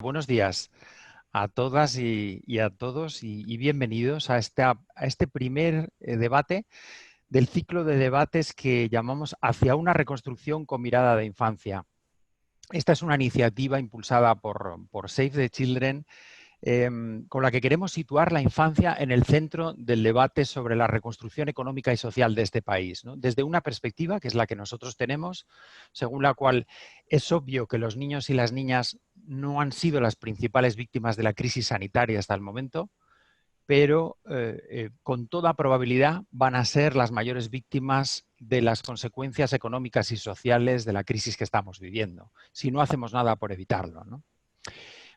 Buenos días a todas y a todos y bienvenidos a este primer debate del ciclo de debates que llamamos Hacia una reconstrucción con mirada de infancia. Esta es una iniciativa impulsada por Save the Children, con la que queremos situar la infancia en el centro del debate sobre la reconstrucción económica y social de este país, ¿no? Desde una perspectiva, que es la que nosotros tenemos, según la cual es obvio que los niños y las niñas no han sido las principales víctimas de la crisis sanitaria hasta el momento, pero con toda probabilidad van a ser las mayores víctimas de las consecuencias económicas y sociales de la crisis que estamos viviendo, si no hacemos nada por evitarlo, ¿no?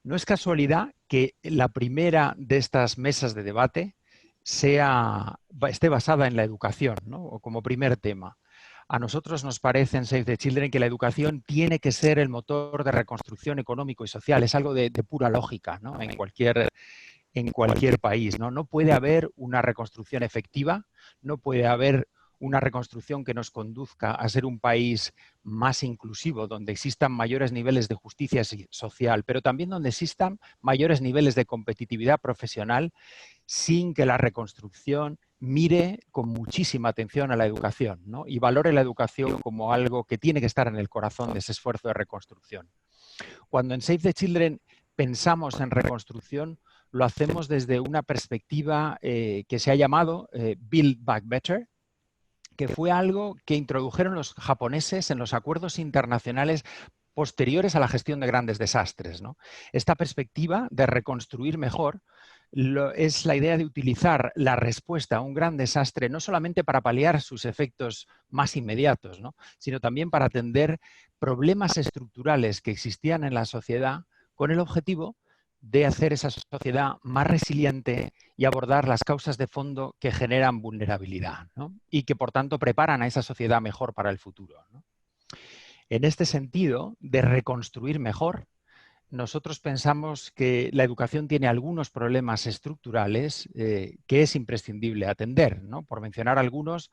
No es casualidad que la primera de estas mesas de debate esté basada en la educación, ¿no? O como primer tema. A nosotros nos parece en Save the Children que la educación tiene que ser el motor de reconstrucción económico y social. Es algo de pura lógica, ¿no? En cualquier país, ¿no? No puede haber una reconstrucción efectiva, no puede haber una reconstrucción que nos conduzca a ser un país más inclusivo, donde existan mayores niveles de justicia social, pero también donde existan mayores niveles de competitividad profesional, sin que la reconstrucción mire con muchísima atención a la educación, ¿no? Y valore la educación como algo que tiene que estar en el corazón de ese esfuerzo de reconstrucción. Cuando en Save the Children pensamos en reconstrucción, lo hacemos desde una perspectiva que se ha llamado Build Back Better, que fue algo que introdujeron los japoneses en los acuerdos internacionales posteriores a la gestión de grandes desastres, ¿no? Esta perspectiva de reconstruir mejor es la idea de utilizar la respuesta a un gran desastre no solamente para paliar sus efectos más inmediatos, ¿no? Sino también para atender problemas estructurales que existían en la sociedad con el objetivo de hacer esa sociedad más resiliente y abordar las causas de fondo que generan vulnerabilidad, ¿no? Y que, por tanto, preparan a esa sociedad mejor para el futuro, ¿no? En este sentido, de reconstruir mejor, nosotros pensamos que la educación tiene algunos problemas estructurales que es imprescindible atender, ¿no? Por mencionar algunos,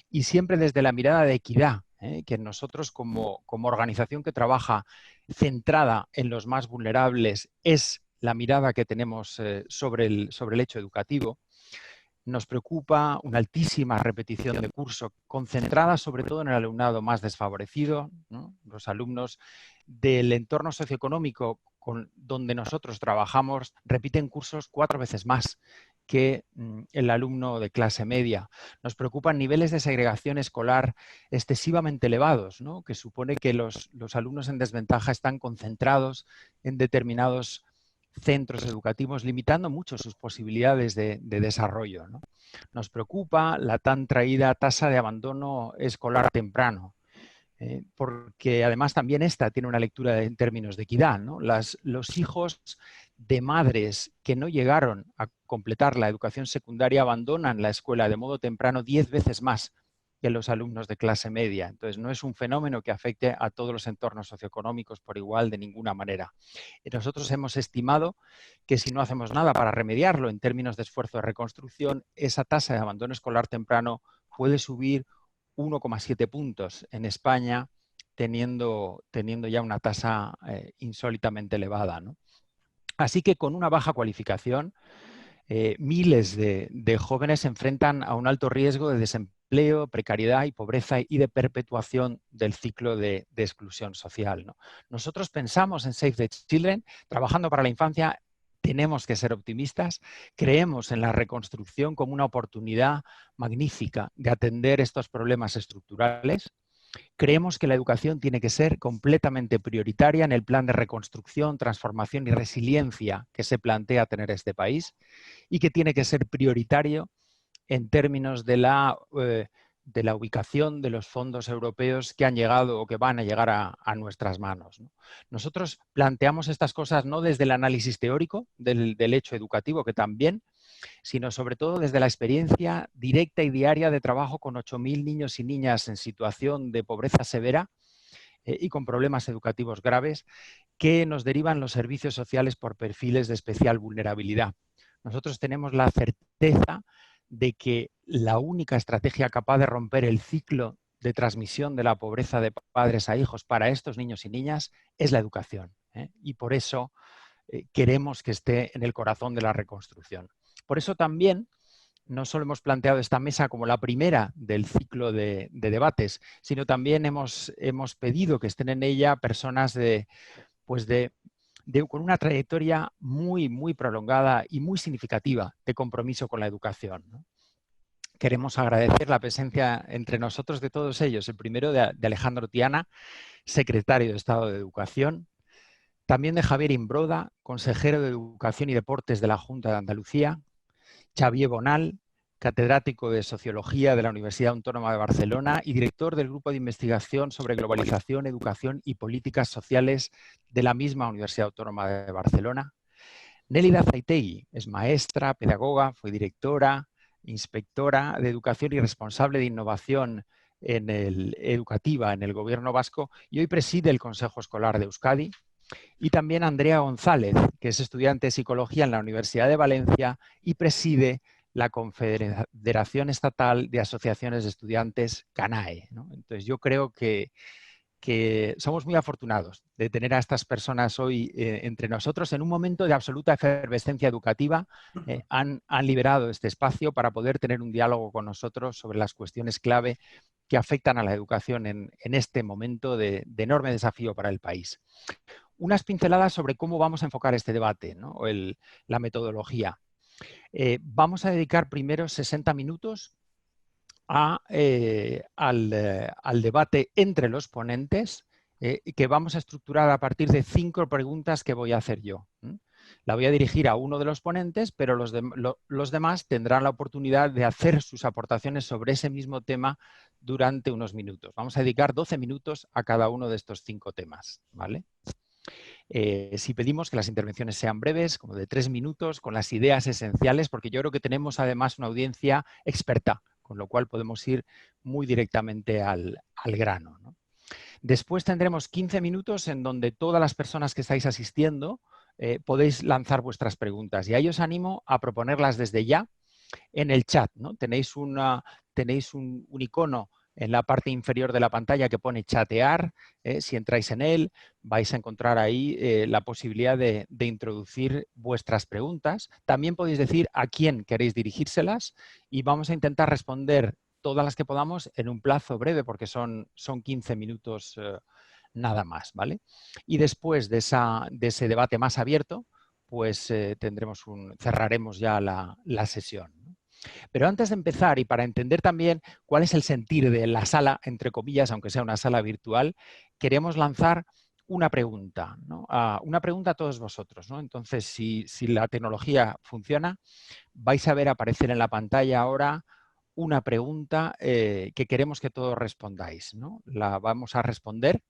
y siempre desde la mirada de equidad, que nosotros como organización que trabaja centrada en los más vulnerables es la mirada que tenemos sobre el hecho educativo. Nos preocupa una altísima repetición de curso, concentrada sobre todo en el alumnado más desfavorecido, ¿no? Los alumnos del entorno socioeconómico donde nosotros trabajamos repiten cursos 4 veces más que el alumno de clase media. Nos preocupan niveles de segregación escolar excesivamente elevados, ¿no? Que supone que los alumnos en desventaja están concentrados en determinados centros educativos, limitando mucho sus posibilidades de desarrollo, ¿no? Nos preocupa la tan traída tasa de abandono escolar temprano, porque además también esta tiene una lectura en términos de equidad, ¿no? Los hijos de madres que no llegaron a completar la educación secundaria abandonan la escuela de modo temprano 10 veces más que los alumnos de clase media. Entonces, no es un fenómeno que afecte a todos los entornos socioeconómicos por igual de ninguna manera. Y nosotros hemos estimado que si no hacemos nada para remediarlo en términos de esfuerzo de reconstrucción, esa tasa de abandono escolar temprano puede subir 1,7 puntos en España, teniendo ya una tasa insólitamente elevada, ¿no? Así que con una baja cualificación, miles de jóvenes se enfrentan a un alto riesgo de desempleo, precariedad y pobreza y de perpetuación del ciclo de exclusión social, ¿no? Nosotros pensamos en Save the Children, trabajando para la infancia. Tenemos que ser optimistas, creemos en la reconstrucción como una oportunidad magnífica de atender estos problemas estructurales. Creemos que la educación tiene que ser completamente prioritaria en el plan de reconstrucción, transformación y resiliencia que se plantea tener este país, y que tiene que ser prioritario en términos de la ubicación de los fondos europeos que han llegado o que van a llegar a nuestras manos, ¿no? Nosotros planteamos estas cosas no desde el análisis teórico del hecho educativo, que también, sino sobre todo desde la experiencia directa y diaria de trabajo con 8.000 niños y niñas en situación de pobreza severa y con problemas educativos graves que nos derivan los servicios sociales por perfiles de especial vulnerabilidad. Nosotros tenemos la certeza de que la única estrategia capaz de romper el ciclo de transmisión de la pobreza de padres a hijos para estos niños y niñas es la educación, ¿eh? Y por eso queremos que esté en el corazón de la reconstrucción. Por eso también no solo hemos planteado esta mesa como la primera del ciclo de debates, sino también hemos pedido que estén en ella personas pues con una trayectoria muy, muy prolongada y muy significativa de compromiso con la educación, ¿no? Queremos agradecer la presencia entre nosotros de todos ellos. El primero de Alejandro Tiana, secretario de Estado de Educación. También de Javier Imbroda, consejero de Educación y Deportes de la Junta de Andalucía. Xavier Bonal, catedrático de Sociología de la Universidad Autónoma de Barcelona y director del Grupo de Investigación sobre Globalización, Educación y Políticas Sociales de la misma Universidad Autónoma de Barcelona. Nélida Zaitegui es maestra, pedagoga, fue directora, inspectora de Educación y responsable de Innovación educativa en el Gobierno vasco y hoy preside el Consejo Escolar de Euskadi. Y también Andrea González, que es estudiante de Psicología en la Universidad de Valencia y preside la Confederación Estatal de Asociaciones de Estudiantes, CANAE, ¿no? Entonces yo creo que somos muy afortunados de tener a estas personas hoy entre nosotros en un momento de absoluta efervescencia educativa. Han liberado este espacio para poder tener un diálogo con nosotros sobre las cuestiones clave que afectan a la educación en este momento de enorme desafío para el país. Unas pinceladas sobre cómo vamos a enfocar este debate, ¿no? La metodología. Vamos a dedicar primero 60 minutos al debate entre los ponentes, que vamos a estructurar a partir de 5 preguntas que voy a hacer yo. La voy a dirigir a uno de los ponentes, pero los demás tendrán la oportunidad de hacer sus aportaciones sobre ese mismo tema durante unos minutos. Vamos a dedicar 12 minutos a cada uno de estos 5 temas, ¿vale? Si pedimos que las intervenciones sean breves, como de 3 minutos, con las ideas esenciales, porque yo creo que tenemos además una audiencia experta, con lo cual podemos ir muy directamente al grano, ¿no? Después tendremos 15 minutos en donde todas las personas que estáis asistiendo podéis lanzar vuestras preguntas. Y ahí os animo a proponerlas desde ya en el chat, ¿no? Tenéis un icono en la parte inferior de la pantalla que pone chatear. Si entráis en él, vais a encontrar ahí la posibilidad de introducir vuestras preguntas. También podéis decir a quién queréis dirigírselas y vamos a intentar responder todas las que podamos en un plazo breve, porque son 15 minutos nada más, ¿vale? Y después de ese debate más abierto, pues cerraremos ya la sesión, ¿no? Pero antes de empezar y para entender también cuál es el sentir de la sala, entre comillas, aunque sea una sala virtual, queremos lanzar una pregunta, ¿no? Una pregunta a todos vosotros, ¿no? Entonces, si la tecnología funciona, vais a ver aparecer en la pantalla ahora una pregunta que queremos que todos respondáis, ¿no? La vamos a responder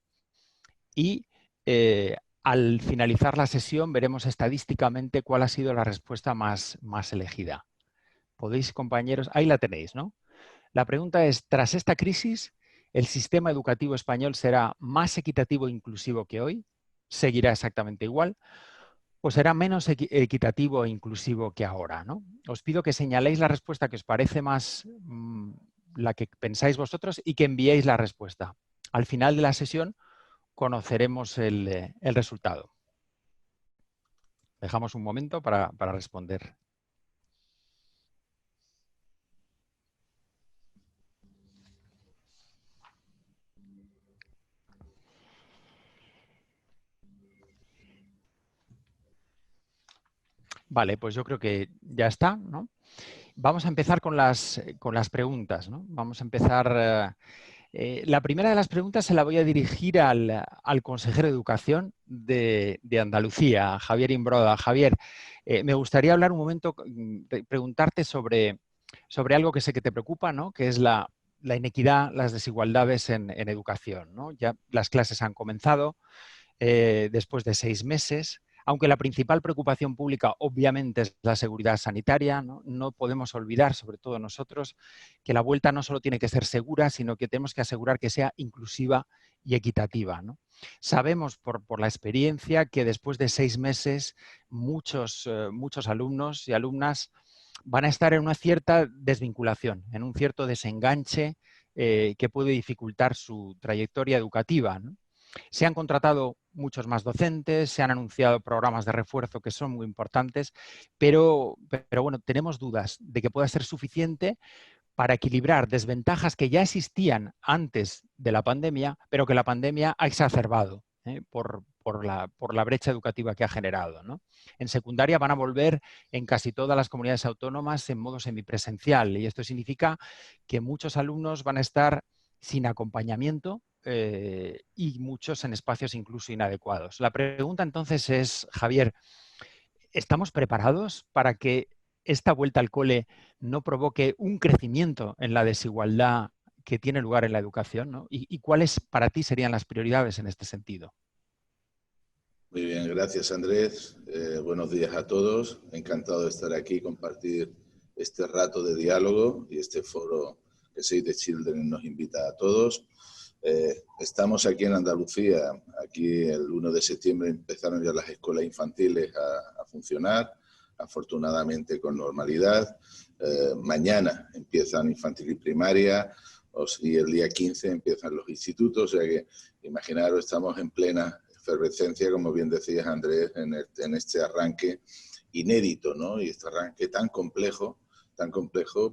y al finalizar la sesión veremos estadísticamente cuál ha sido la respuesta más elegida. Podéis, compañeros, ahí la tenéis, ¿no? La pregunta es, tras esta crisis, ¿el sistema educativo español será más equitativo e inclusivo que hoy? ¿Seguirá exactamente igual? ¿O será menos equitativo e inclusivo que ahora, ¿no? Os pido que señaléis la respuesta que os parece más la que pensáis vosotros y que enviéis la respuesta. Al final de la sesión conoceremos el resultado. Dejamos un momento para responder. Vale, pues yo creo que ya está, ¿no? Vamos a empezar con las preguntas, ¿no? Vamos a empezar. La primera de las preguntas se la voy a dirigir al consejero de Educación de Andalucía, Javier Imbroda. Javier, me gustaría hablar un momento, preguntarte sobre algo que sé que te preocupa, ¿no? Que es la inequidad, las desigualdades en educación, ¿no? Ya las clases han comenzado después de 6 meses. Aunque la principal preocupación pública obviamente es la seguridad sanitaria, no podemos olvidar, sobre todo nosotros, que la vuelta no solo tiene que ser segura, sino que tenemos que asegurar que sea inclusiva y equitativa, ¿no? Sabemos por la experiencia que después de 6 meses muchos alumnos y alumnas van a estar en una cierta desvinculación, en un cierto desenganche que puede dificultar su trayectoria educativa, ¿no? Se han contratado muchos más docentes, se han anunciado programas de refuerzo que son muy importantes, pero bueno, tenemos dudas de que pueda ser suficiente para equilibrar desventajas que ya existían antes de la pandemia, pero que la pandemia ha exacerbado, por la brecha educativa que ha generado, ¿no? En secundaria van a volver en casi todas las comunidades autónomas en modo semipresencial, y esto significa que muchos alumnos van a estar sin acompañamiento, y muchos en espacios incluso inadecuados. La pregunta entonces es, Javier, ¿estamos preparados para que esta vuelta al cole no provoque un crecimiento en la desigualdad que tiene lugar en la educación, ¿no? ¿Y cuáles para ti serían las prioridades en este sentido? Muy bien, gracias Andrés. Buenos días a todos. Encantado de estar aquí y compartir este rato de diálogo y este foro que Save the Children nos invita a todos. Estamos aquí en Andalucía. Aquí el 1 de septiembre empezaron ya las escuelas infantiles a funcionar, afortunadamente con normalidad. Mañana empiezan infantil y primaria y el día 15 empiezan los institutos. O sea que, imaginaros, estamos en plena efervescencia, como bien decías Andrés, en este arranque inédito, ¿no? Y este arranque tan complejo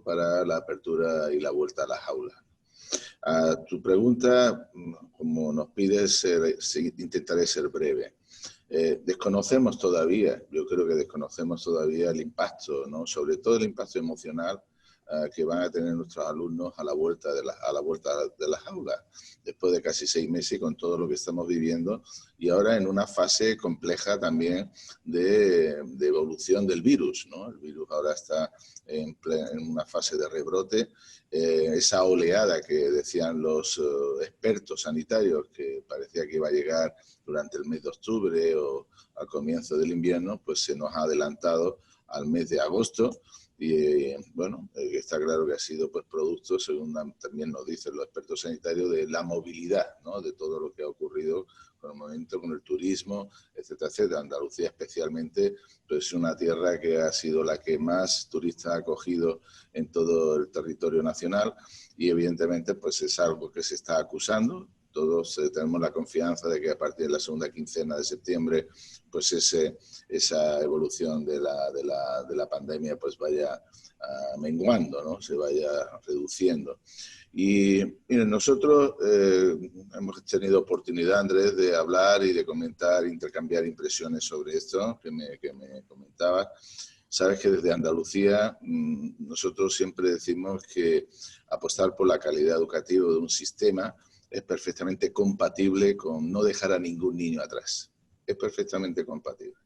para la apertura y la vuelta a las aulas. A tu pregunta, como nos pides, intentaré ser breve. Desconocemos todavía, yo creo que desconocemos todavía el impacto, ¿no? Sobre todo el impacto emocional que van a tener nuestros alumnos a la vuelta de las aulas, después de casi 6 meses con todo lo que estamos viviendo y ahora en una fase compleja también de evolución del virus, ¿no? El virus ahora está en una fase de rebrote. Esa oleada que decían los expertos sanitarios que parecía que iba a llegar durante el mes de octubre o al comienzo del invierno, pues se nos ha adelantado al mes de agosto. Y bueno, está claro que ha sido pues producto, según también nos dicen los expertos sanitarios, de la movilidad, ¿no? De todo lo que ha ocurrido con el momento, con el turismo, etcétera, etcétera. Andalucía especialmente, pues es una tierra que ha sido la que más turistas ha acogido en todo el territorio nacional y evidentemente pues es algo que se está acusando. Todos tenemos la confianza de que a partir de la segunda quincena de septiembre pues esa evolución de la pandemia pues vaya menguando, ¿no? Se vaya reduciendo. Y miren, nosotros hemos tenido oportunidad, Andrés, de hablar y de comentar, intercambiar impresiones sobre esto que me comentabas. Sabes que desde Andalucía nosotros siempre decimos que apostar por la calidad educativa de un sistema es perfectamente compatible con no dejar a ningún niño atrás. Es perfectamente compatible.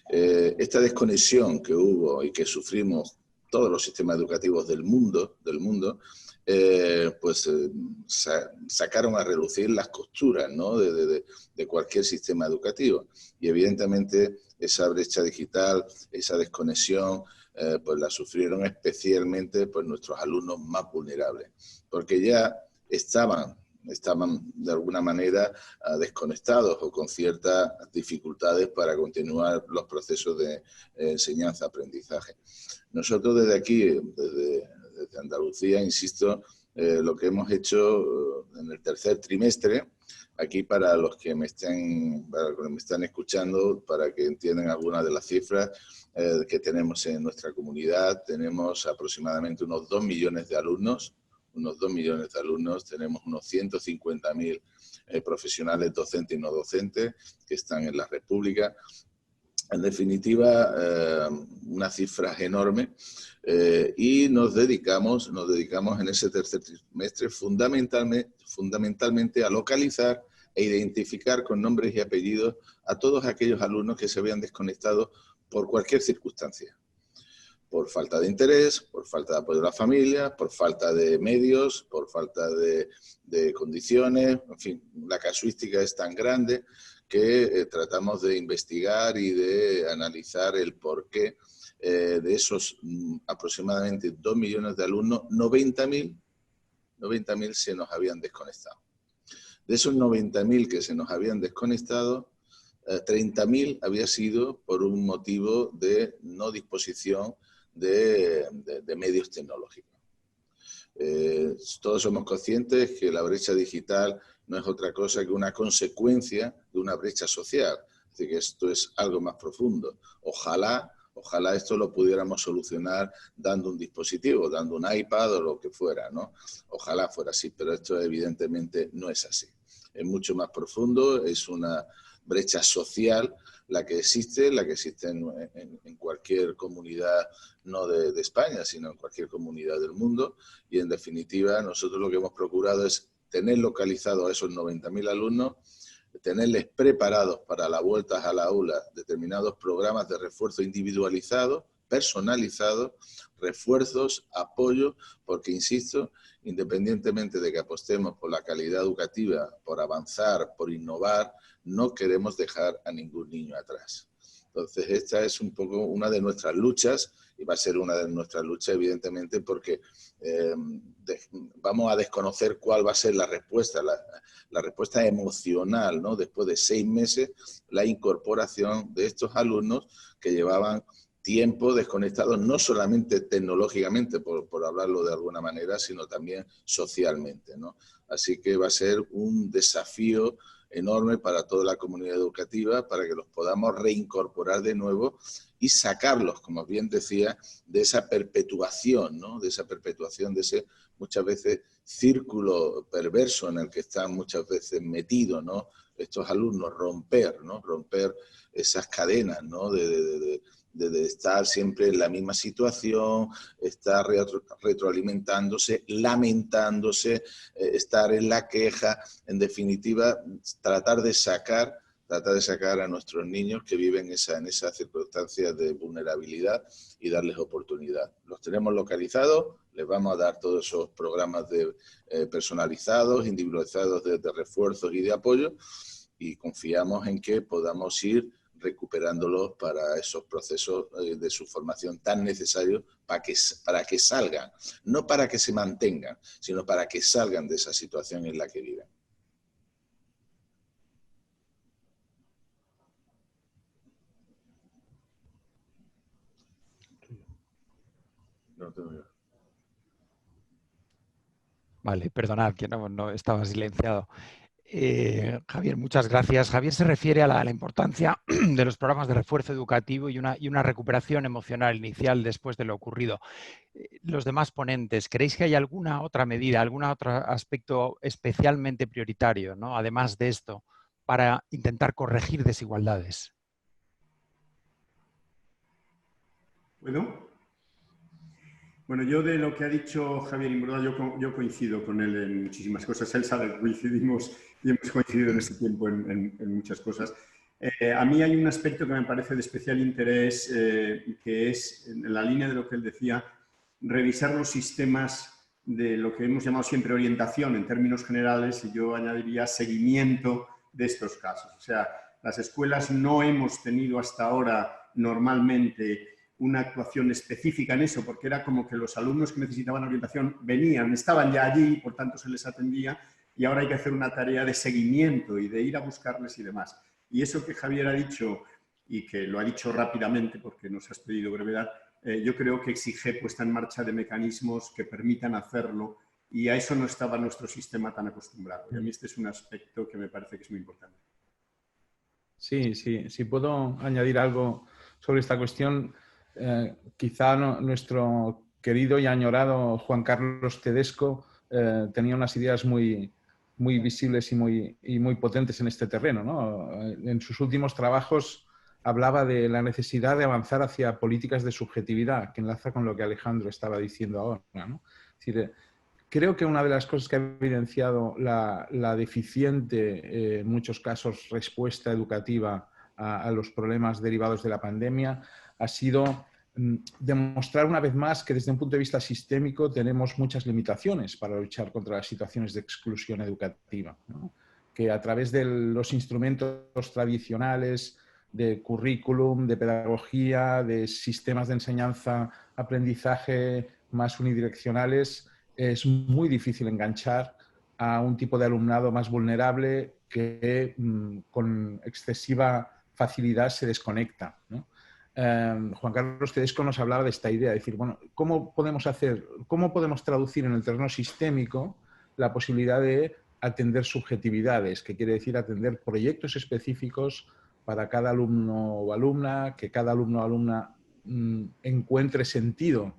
Esta desconexión que hubo y que sufrimos todos los sistemas educativos del mundo sacaron a relucir las costuras, ¿no? de cualquier sistema educativo. Y evidentemente esa brecha digital, esa desconexión, pues la sufrieron especialmente pues, nuestros alumnos más vulnerables, porque ya estaban de alguna manera desconectados o con ciertas dificultades para continuar los procesos de enseñanza-aprendizaje. Nosotros desde aquí, desde Andalucía, insisto, lo que hemos hecho en el tercer trimestre, aquí para los que me están escuchando, para que entiendan algunas de las cifras que tenemos en nuestra comunidad, tenemos aproximadamente unos 2 millones de alumnos, tenemos unos 150.000 profesionales docentes y no docentes que están en la República. En definitiva, una cifra enorme y nos dedicamos en ese tercer trimestre fundamentalmente a localizar e identificar con nombres y apellidos a todos aquellos alumnos que se habían desconectado por cualquier circunstancia. Por falta de interés, por falta de apoyo de la familia, por falta de medios, por falta de condiciones, en fin, la casuística es tan grande que tratamos de investigar y de analizar el porqué de esos aproximadamente 2 millones de alumnos, 90.000 se nos habían desconectado. De esos 90.000 que se nos habían desconectado, 30.000 había sido por un motivo de no disposición de medios tecnológicos. Todos somos conscientes que la brecha digital no es otra cosa que una consecuencia de una brecha social. Así que esto es algo más profundo. Ojalá esto lo pudiéramos solucionar dando un dispositivo, dando un iPad o lo que fuera, ¿no? Ojalá fuera así, pero esto evidentemente no es así. Es mucho más profundo, es una brecha social la que existe en cualquier comunidad, no de España, sino en cualquier comunidad del mundo. Y en definitiva, nosotros lo que hemos procurado es tener localizados a esos 90.000 alumnos, tenerles preparados para la vuelta a la aula determinados programas de refuerzo individualizados, personalizados, refuerzos, apoyo, porque, insisto, independientemente de que apostemos por la calidad educativa, por avanzar, por innovar, no queremos dejar a ningún niño atrás. Entonces, esta es un poco una de nuestras luchas, y va a ser una de nuestras luchas, evidentemente, porque vamos a desconocer cuál va a ser la respuesta, la respuesta emocional, ¿no? Después de 6 meses, la incorporación de estos alumnos que llevaban tiempo desconectados, no solamente tecnológicamente, por hablarlo de alguna manera, sino también socialmente, ¿no? Así que va a ser un desafío enorme para toda la comunidad educativa, para que los podamos reincorporar de nuevo y sacarlos, como bien decía, de esa perpetuación, ¿no? De esa perpetuación, de ese muchas veces círculo perverso en el que están muchas veces metidos, ¿no? Estos alumnos, romper, ¿no? Romper esas cadenas, ¿no? de estar siempre en la misma situación, estar retroalimentándose, lamentándose, estar en la queja, en definitiva, tratar de sacar a nuestros niños que viven en esas circunstancias de vulnerabilidad y darles oportunidad. Los tenemos localizados, les vamos a dar todos esos programas personalizados, individualizados de refuerzos y de apoyo, y confiamos en que podamos ir recuperándolos para esos procesos de su formación tan necesarios para que salgan, no para que se mantengan, sino para que salgan de esa situación en la que viven. No tengo yo. Vale, perdonad que no estaba silenciado. Javier, muchas gracias. Javier se refiere a la importancia de los programas de refuerzo educativo y una recuperación emocional inicial después de lo ocurrido. Los demás ponentes, ¿creéis que hay alguna otra medida, algún otro aspecto especialmente prioritario, ¿no? Además de esto, para intentar corregir desigualdades? Bueno, yo de lo que ha dicho Javier, en verdad yo coincido con él en muchísimas cosas. Él sabe que coincidimos y hemos coincidido en este tiempo en muchas cosas. A mí hay un aspecto que me parece de especial interés, que es, en la línea de lo que él decía, revisar los sistemas de lo que hemos llamado siempre orientación en términos generales, y yo añadiría seguimiento de estos casos. O sea, las escuelas no hemos tenido hasta ahora normalmente una actuación específica en eso, porque era como que los alumnos que necesitaban orientación venían, estaban ya allí, por tanto se les atendía, y ahora hay que hacer una tarea de seguimiento y de ir a buscarles y demás. Y eso que Javier ha dicho, y que lo ha dicho rápidamente porque nos has pedido brevedad, yo creo que exige puesta en marcha de mecanismos que permitan hacerlo, y a eso no estaba nuestro sistema tan acostumbrado. Y a mí este es un aspecto que me parece que es muy importante. Sí, puedo añadir algo sobre esta cuestión. Quizá nuestro querido y añorado Juan Carlos Tedesco tenía unas ideas muy visibles y muy potentes en este terreno, ¿no? En sus últimos trabajos hablaba de la necesidad de avanzar hacia políticas de subjetividad, que enlaza con lo que Alejandro estaba diciendo ahora, ¿no? Es decir, creo que una de las cosas que ha evidenciado la deficiente, en muchos casos, respuesta educativa a los problemas derivados de la pandemia ha sido demostrar una vez más que desde un punto de vista sistémico tenemos muchas limitaciones para luchar contra las situaciones de exclusión educativa, ¿no? Que a través de los instrumentos tradicionales de currículum, de pedagogía, de sistemas de enseñanza, aprendizaje más unidireccionales, es muy difícil enganchar a un tipo de alumnado más vulnerable que con excesiva facilidad se desconecta, ¿no? Juan Carlos Tedesco nos hablaba de esta idea, de decir, bueno, ¿cómo podemos traducir en el terreno sistémico la posibilidad de atender subjetividades, que quiere decir atender proyectos específicos para cada alumno o alumna, que cada alumno o alumna encuentre sentido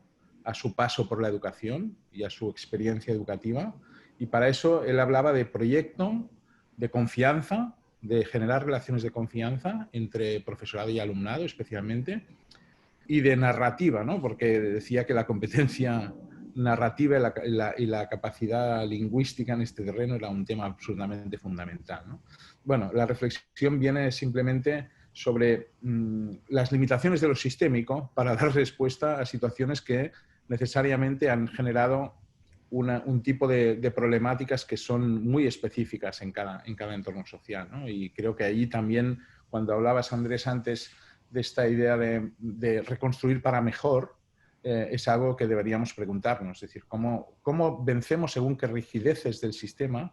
a su paso por la educación y a su experiencia educativa? Y para eso él hablaba de proyecto, de confianza, de generar relaciones de confianza entre profesorado y alumnado especialmente, y de narrativa, ¿no? Porque decía que la competencia narrativa y la capacidad lingüística en este terreno era un tema absolutamente fundamental, ¿no? Bueno, la reflexión viene simplemente sobre las limitaciones de lo sistémico para dar respuesta a situaciones que necesariamente han generado un tipo de problemáticas que son muy específicas en cada entorno social, ¿no? Y creo que ahí también, cuando hablabas, Andrés, antes de esta idea de reconstruir para mejor, es algo que deberíamos preguntarnos. Es decir, ¿cómo vencemos según qué rigideces del sistema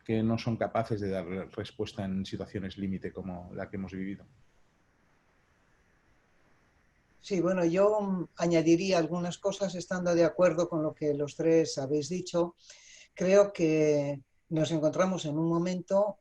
que no son capaces de dar respuesta en situaciones límite como la que hemos vivido? Sí, bueno, yo añadiría algunas cosas estando de acuerdo con lo que los tres habéis dicho. Creo que nos encontramos en un momento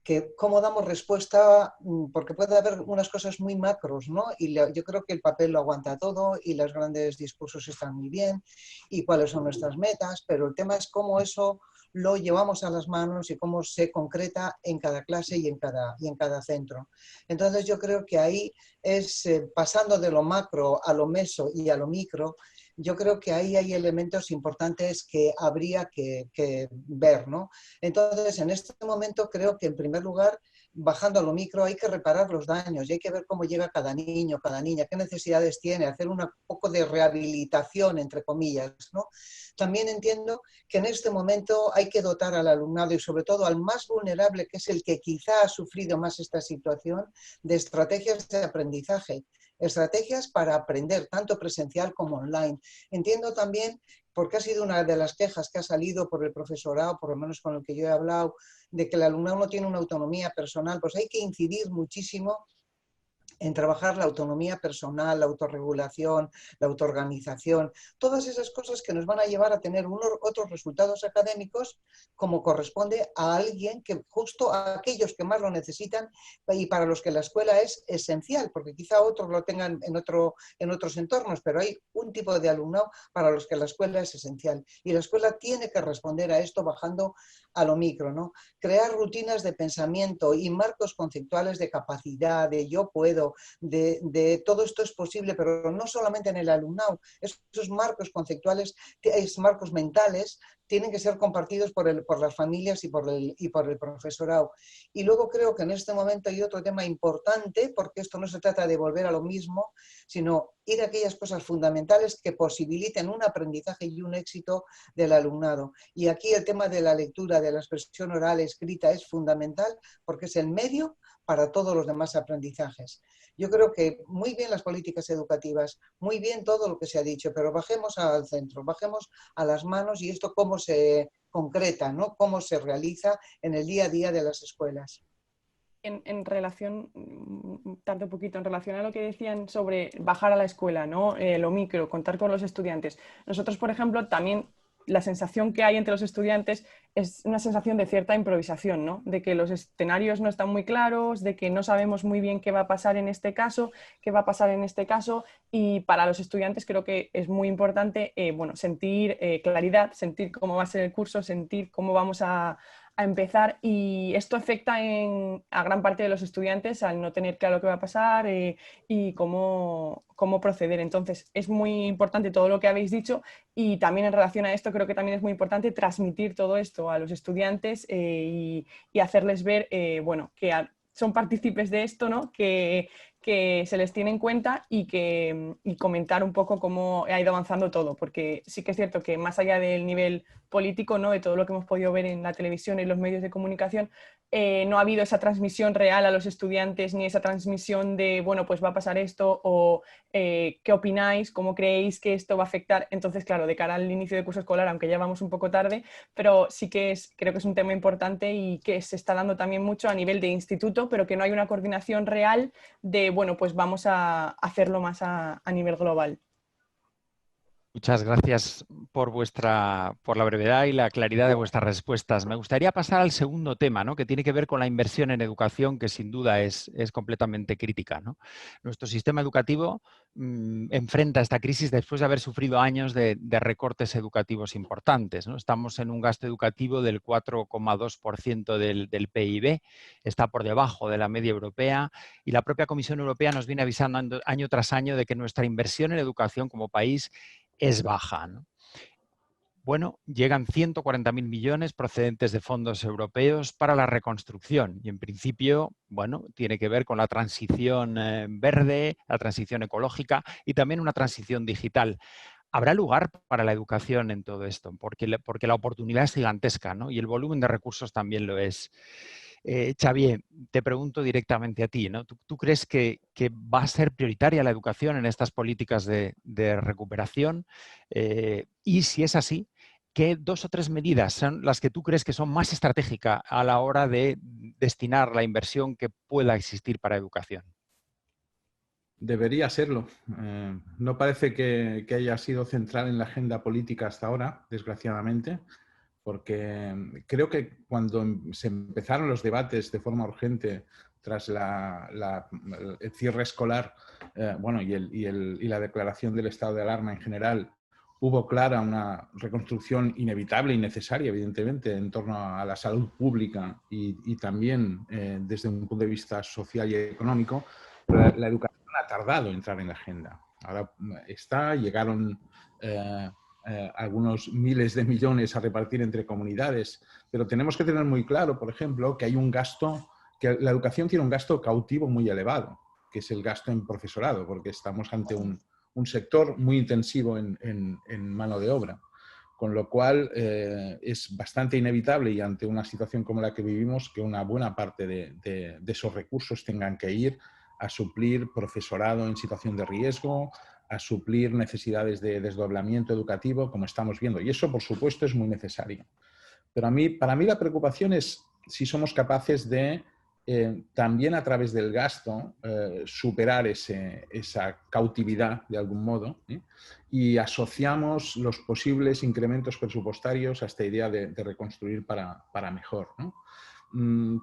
que cómo damos respuesta, porque puede haber unas cosas muy macros, ¿no? Y yo creo que el papel lo aguanta todo y los grandes discursos están muy bien y cuáles son nuestras metas, pero el tema es cómo eso lo llevamos a las manos y cómo se concreta en cada clase y en cada centro. Entonces yo creo que ahí es pasando de lo macro a lo meso y a lo micro. Yo creo que ahí hay elementos importantes que habría que ver, ¿no? Entonces, en este momento creo que, en primer lugar, bajando a lo micro, hay que reparar los daños y hay que ver cómo llega cada niño, cada niña, qué necesidades tiene, hacer un poco de rehabilitación, entre comillas, ¿no? También entiendo que en este momento hay que dotar al alumnado y sobre todo al más vulnerable, que es el que quizá ha sufrido más esta situación, de estrategias de aprendizaje. Estrategias para aprender, tanto presencial como online. Entiendo también, porque ha sido una de las quejas que ha salido por el profesorado, por lo menos con el que yo he hablado, de que el alumnado no tiene una autonomía personal, pues hay que incidir muchísimo en trabajar la autonomía personal, la autorregulación, la autoorganización, todas esas cosas que nos van a llevar a tener otros resultados académicos como corresponde a alguien que justo a aquellos que más lo necesitan y para los que la escuela es esencial, porque quizá otros lo tengan en otros entornos, pero hay un tipo de alumnado para los que la escuela es esencial y la escuela tiene que responder a esto bajando a lo micro, ¿no? Crear rutinas de pensamiento y marcos conceptuales de capacidad, de yo puedo, de todo esto es posible, pero no solamente en el alumnado. Esos marcos conceptuales, esos marcos mentales, tienen que ser compartidos por las familias y por el profesorado. Y luego creo que en este momento hay otro tema importante, porque esto no se trata de volver a lo mismo, sino ir a aquellas cosas fundamentales que posibiliten un aprendizaje y un éxito del alumnado. Y aquí el tema de la lectura, de la expresión oral, escrita, es fundamental porque es el medio para todos los demás aprendizajes. Yo creo que muy bien las políticas educativas, muy bien todo lo que se ha dicho, pero bajemos al centro, bajemos a las manos y esto cómo se concreta, ¿no? Cómo se realiza en el día a día de las escuelas. En relación, tarde un poquito, en relación a lo que decían sobre bajar a la escuela, ¿no? Lo micro, contar con los estudiantes. Nosotros, por ejemplo, también la sensación que hay entre los estudiantes es una sensación de cierta improvisación, ¿no? De que los escenarios no están muy claros, de que no sabemos muy bien qué va a pasar en este caso, qué va a pasar en este caso, y para los estudiantes creo que es muy importante bueno, sentir claridad, sentir cómo va a ser el curso, sentir cómo vamos a empezar, y esto afecta a gran parte de los estudiantes al no tener claro qué va a pasar y cómo proceder. Entonces es muy importante todo lo que habéis dicho, y también en relación a esto creo que también es muy importante transmitir todo esto a los estudiantes y hacerles ver bueno, que son partícipes de esto, ¿no? Que se les tiene en cuenta y comentar un poco cómo ha ido avanzando todo, porque sí que es cierto que más allá del nivel político, ¿no? De todo lo que hemos podido ver en la televisión y en los medios de comunicación, no ha habido esa transmisión real a los estudiantes, ni esa transmisión de, bueno, pues va a pasar esto, o qué opináis, cómo creéis que esto va a afectar. Entonces, claro, de cara al inicio de curso escolar, aunque ya vamos un poco tarde, pero sí que creo que es un tema importante y que se está dando también mucho a nivel de instituto, pero que no hay una coordinación real de, bueno, pues vamos a hacerlo más a nivel global. Muchas gracias por la brevedad y la claridad de vuestras respuestas. Me gustaría pasar al segundo tema, ¿no?, que tiene que ver con la inversión en educación, que sin duda es completamente crítica, ¿no? Nuestro sistema educativo enfrenta esta crisis después de haber sufrido años de recortes educativos importantes, ¿no? Estamos en un gasto educativo del 4,2% del PIB, está por debajo de la media europea, y la propia Comisión Europea nos viene avisando año tras año de que nuestra inversión en educación como país es baja, ¿no? Bueno, llegan 140.000 millones procedentes de fondos europeos para la reconstrucción y en principio, bueno, tiene que ver con la transición verde, la transición ecológica y también una transición digital. ¿Habrá lugar para la educación en todo esto? Porque la oportunidad es gigantesca, ¿no? Y el volumen de recursos también lo es. Xavier, te pregunto directamente a ti, ¿no? ¿Tú crees que va a ser prioritaria la educación en estas políticas de recuperación? Y si es así, ¿qué 2 o 3 medidas son las que tú crees que son más estratégicas a la hora de destinar la inversión que pueda existir para educación? Debería serlo. No parece que haya sido central en la agenda política hasta ahora, desgraciadamente, porque creo que cuando se empezaron los debates de forma urgente tras el cierre escolar, bueno, y la declaración del estado de alarma en general, hubo clara una reconstrucción inevitable y necesaria, evidentemente, en torno a la salud pública y también desde un punto de vista social y económico. Pero la educación ha tardado en entrar en la agenda. Ahora llegaron algunos miles de millones a repartir entre comunidades, pero tenemos que tener muy claro, por ejemplo, que que la educación tiene un gasto cautivo muy elevado, que es el gasto en profesorado, porque estamos ante un sector muy intensivo en mano de obra. Con lo cual es bastante inevitable, y ante una situación como la que vivimos, que una buena parte de esos recursos tengan que ir a suplir profesorado en situación de riesgo, a suplir necesidades de desdoblamiento educativo, como estamos viendo. Y eso, por supuesto, es muy necesario. Pero para mí la preocupación es si somos capaces de, también a través del gasto, superar esa cautividad de algún modo, y asociamos los posibles incrementos presupuestarios a esta idea de reconstruir para mejor, ¿no?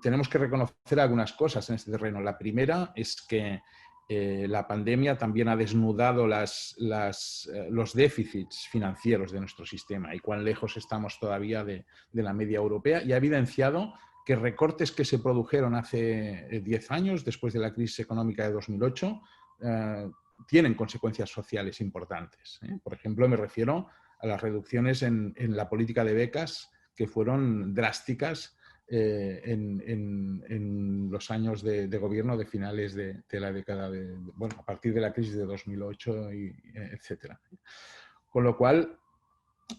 Tenemos que reconocer algunas cosas en este terreno. La primera es que la pandemia también ha desnudado los déficits financieros de nuestro sistema y cuán lejos estamos todavía de la media europea, y ha evidenciado que recortes que se produjeron hace 10 años, después de la crisis económica de 2008, tienen consecuencias sociales importantes. Por ejemplo, me refiero a las reducciones en la política de becas, que fueron drásticas en los años de gobierno de finales de la década bueno, a partir de la crisis de 2008, etcétera. Con lo cual,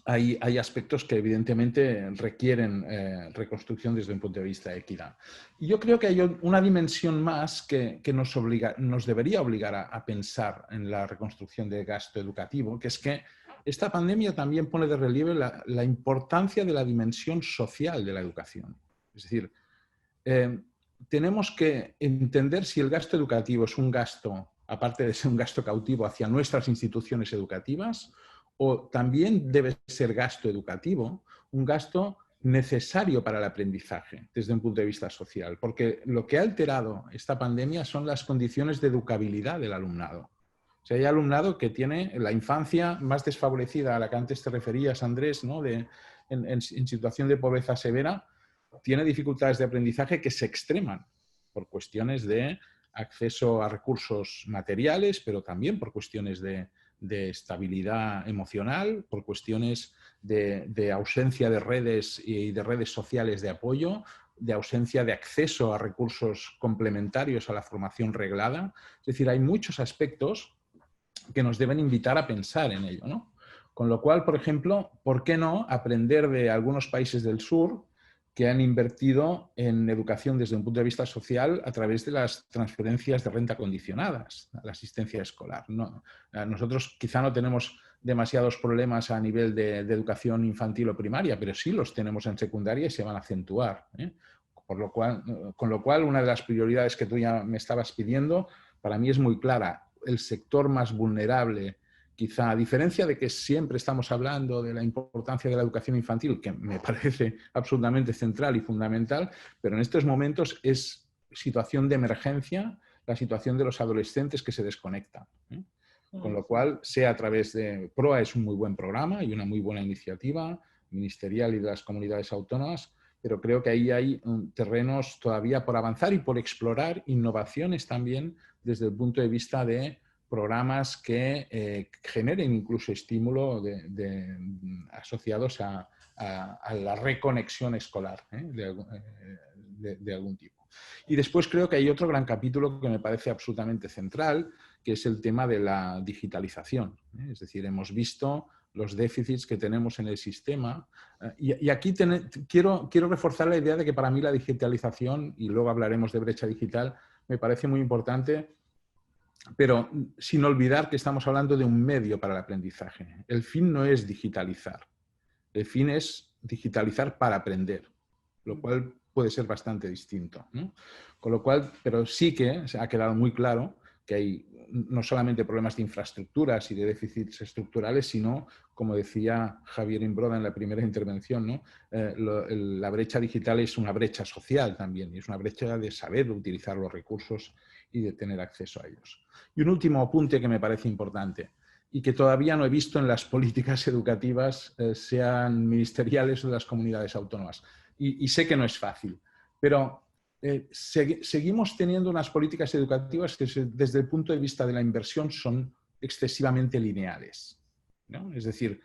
hay aspectos que evidentemente requieren reconstrucción desde un punto de vista de equidad. Y yo creo que hay una dimensión más que nos debería obligar a pensar en la reconstrucción del gasto educativo, que es que esta pandemia también pone de relieve la importancia de la dimensión social de la educación. Es decir, tenemos que entender si el gasto educativo es un gasto, aparte de ser un gasto cautivo, hacia nuestras instituciones educativas, o también debe ser gasto educativo, un gasto necesario para el aprendizaje desde un punto de vista social, porque lo que ha alterado esta pandemia son las condiciones de educabilidad del alumnado. O sea, hay alumnado que tiene la infancia más desfavorecida, a la que antes te referías, Andrés, ¿no? En situación de pobreza severa, tiene dificultades de aprendizaje que se extreman por cuestiones de acceso a recursos materiales, pero también por cuestiones de estabilidad emocional, por cuestiones de ausencia de redes y de redes sociales de apoyo, de ausencia de acceso a recursos complementarios a la formación reglada. Es decir, hay muchos aspectos que nos deben invitar a pensar en ello, ¿no? Con lo cual, por ejemplo, ¿por qué no aprender de algunos países del sur que han invertido en educación desde un punto de vista social a través de las transferencias de renta condicionadas a la asistencia escolar? No, nosotros quizá no tenemos demasiados problemas a nivel de educación infantil o primaria, pero sí los tenemos en secundaria y se van a acentuar, ¿eh? Con lo cual, una de las prioridades que tú ya me estabas pidiendo, para mí es muy clara. El sector más vulnerable, quizá, a diferencia de que siempre estamos hablando de la importancia de la educación infantil, que me parece absolutamente central y fundamental, pero en estos momentos es situación de emergencia la situación de los adolescentes que se desconectan. Con lo cual, sea a través de PROA, es un muy buen programa y una muy buena iniciativa ministerial y de las comunidades autónomas, pero creo que ahí hay terrenos todavía por avanzar y por explorar innovaciones también desde el punto de vista de programas que generen incluso estímulo asociados a la reconexión escolar de algún tipo. Y después creo que hay otro gran capítulo que me parece absolutamente central, que es el tema de la digitalización. Es decir, hemos visto los déficits que tenemos en el sistema. Y aquí quiero reforzar la idea de que para mí la digitalización, y luego hablaremos de brecha digital, me parece muy importante, pero sin olvidar que estamos hablando de un medio para el aprendizaje. El fin no es digitalizar, el fin es digitalizar para aprender, lo cual puede ser bastante distinto, ¿no? Con lo cual, pero sí que se ha quedado muy claro que hay no solamente problemas de infraestructuras y de déficits estructurales, sino, como decía Javier Imbroda en la primera intervención, ¿no? La brecha digital es una brecha social también, y es una brecha de saber utilizar los recursos y de tener acceso a ellos. Y un último apunte que me parece importante y que todavía no he visto en las políticas educativas, sean ministeriales o de las comunidades autónomas. Y sé que no es fácil, pero seguimos teniendo unas políticas educativas que desde el punto de vista de la inversión son excesivamente lineales, ¿no? Es decir,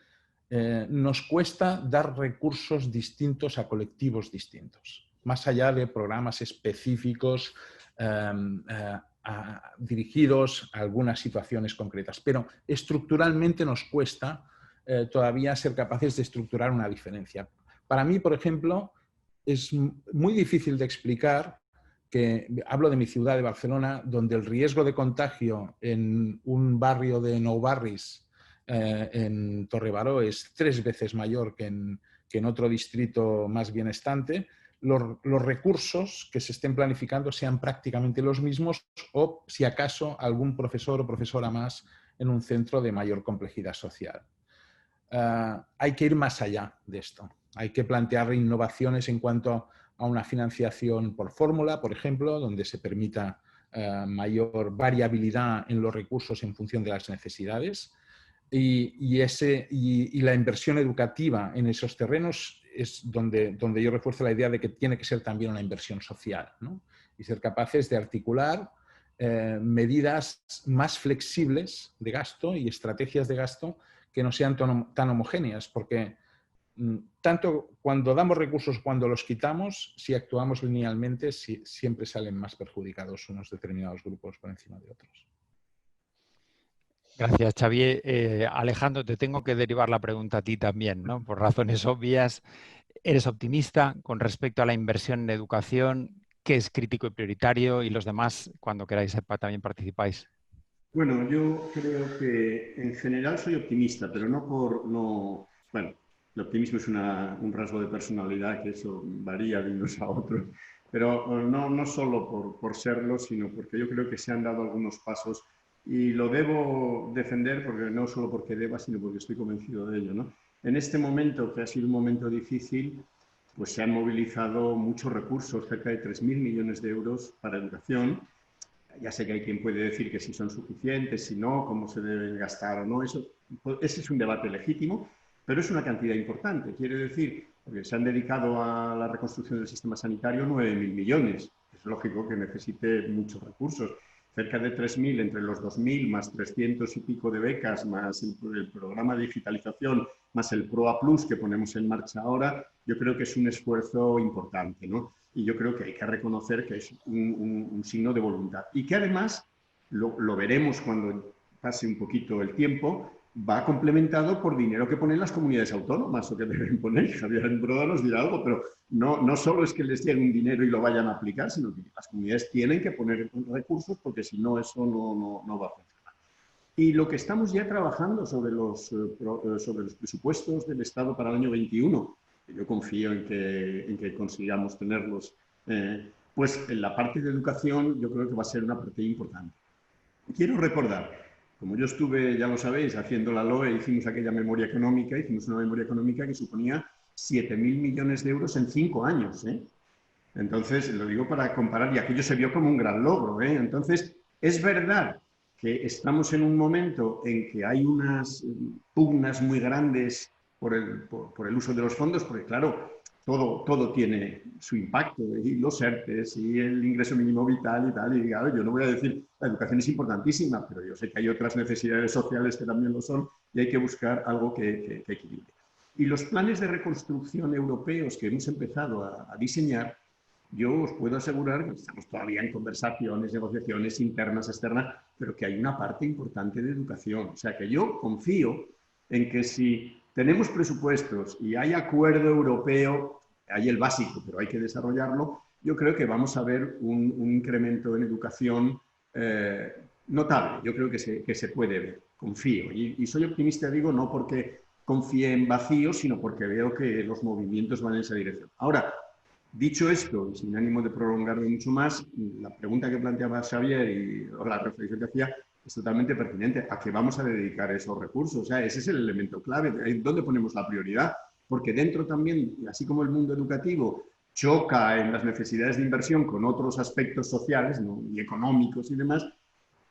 nos cuesta dar recursos distintos a colectivos distintos, más allá de programas específicos dirigidos a algunas situaciones concretas. Pero estructuralmente nos cuesta todavía ser capaces de estructurar una diferencia. Para mí, por ejemplo, es muy difícil de explicar que, hablo de mi ciudad de Barcelona, donde el riesgo de contagio en un barrio de Nou Barris, en Torrebaró, es 3 veces mayor que en otro distrito más bienestante, los recursos que se estén planificando sean prácticamente los mismos o, si acaso, algún profesor o profesora más en un centro de mayor complejidad social. Hay que ir más allá de esto. Hay que plantear innovaciones en cuanto a una financiación por fórmula, por ejemplo, donde se permita mayor variabilidad en los recursos en función de las necesidades. Y la inversión educativa en esos terrenos es donde yo refuerzo la idea de que tiene que ser también una inversión social, ¿no? Y ser capaces de articular medidas más flexibles de gasto y estrategias de gasto que no sean tan homogéneas, porque tanto cuando damos recursos cuando los quitamos, si actuamos linealmente, siempre salen más perjudicados unos determinados grupos por encima de otros. Gracias, Xavier. Alejandro, te tengo que derivar la pregunta a ti también, ¿no? Por razones obvias, ¿eres optimista con respecto a la inversión en educación? ¿Qué es crítico y prioritario? Y los demás, cuando queráis, también participáis. Bueno, yo creo que en general soy optimista, pero bueno, el optimismo es un rasgo de personalidad que eso varía de unos a otros, pero no solo por serlo, sino porque yo creo que se han dado algunos pasos y lo debo defender, porque no solo porque deba, sino porque estoy convencido de ello, ¿no? En este momento, que ha sido un momento difícil, pues se han movilizado muchos recursos, cerca de 3.000 millones de euros para educación. Ya sé que hay quien puede decir que si son suficientes, si no, cómo se deben gastar o no. Ese es un debate legítimo, pero es una cantidad importante. Quiere decir, porque se han dedicado a la reconstrucción del sistema sanitario 9.000 millones. Es lógico que necesite muchos recursos. Cerca de 3.000 entre los 2.000, más 300 y pico de becas, más el programa de digitalización, más el PROA Plus que ponemos en marcha ahora, yo creo que es un esfuerzo importante, ¿no? Y yo creo que hay que reconocer que es un signo de voluntad. Y que además, lo veremos cuando pase un poquito el tiempo, va complementado por dinero que ponen las comunidades autónomas o que deben poner. Javier Imbroda nos dirá algo, pero no solo es que les llegue un dinero y lo vayan a aplicar, sino que las comunidades tienen que poner recursos porque si no, eso no va a funcionar. Y lo que estamos ya trabajando sobre los presupuestos del Estado para el año 21, que yo confío en que consigamos tenerlos, pues en la parte de educación yo creo que va a ser una parte importante. quiero recordar, como yo estuve, ya lo sabéis, haciendo la LOE, hicimos aquella memoria económica, hicimos una memoria económica que suponía 7.000 millones de euros en 5 años, ¿eh? Entonces, lo digo para comparar, y aquello se vio como un gran logro, ¿eh? Entonces, es verdad que estamos en un momento en que hay unas pugnas muy grandes por el uso de los fondos, porque claro, todo tiene su impacto, y los ERTES, y el ingreso mínimo vital y tal, y claro, yo no voy a decir, la educación es importantísima, pero yo sé que hay otras necesidades sociales que también lo son, y hay que buscar algo que equilibre. Y los planes de reconstrucción europeos que hemos empezado a diseñar, yo os puedo asegurar que estamos todavía en conversaciones, negociaciones internas, externas, pero que hay una parte importante de educación. O sea que yo confío en que si tenemos presupuestos y hay acuerdo europeo, hay el básico, pero hay que desarrollarlo, yo creo que vamos a ver un incremento en educación notable. Yo creo que se puede ver, confío. Y soy optimista, digo, no porque confíe en vacío, sino porque veo que los movimientos van en esa dirección. Ahora, dicho esto, y sin ánimo de prolongarme mucho más, la pregunta que planteaba Xavier o la reflexión que hacía es totalmente pertinente. ¿A qué vamos a dedicar esos recursos? O sea, ese es el elemento clave. ¿Dónde ponemos la prioridad? Porque dentro también, así como el mundo educativo choca en las necesidades de inversión con otros aspectos sociales, ¿no?, y económicos y demás,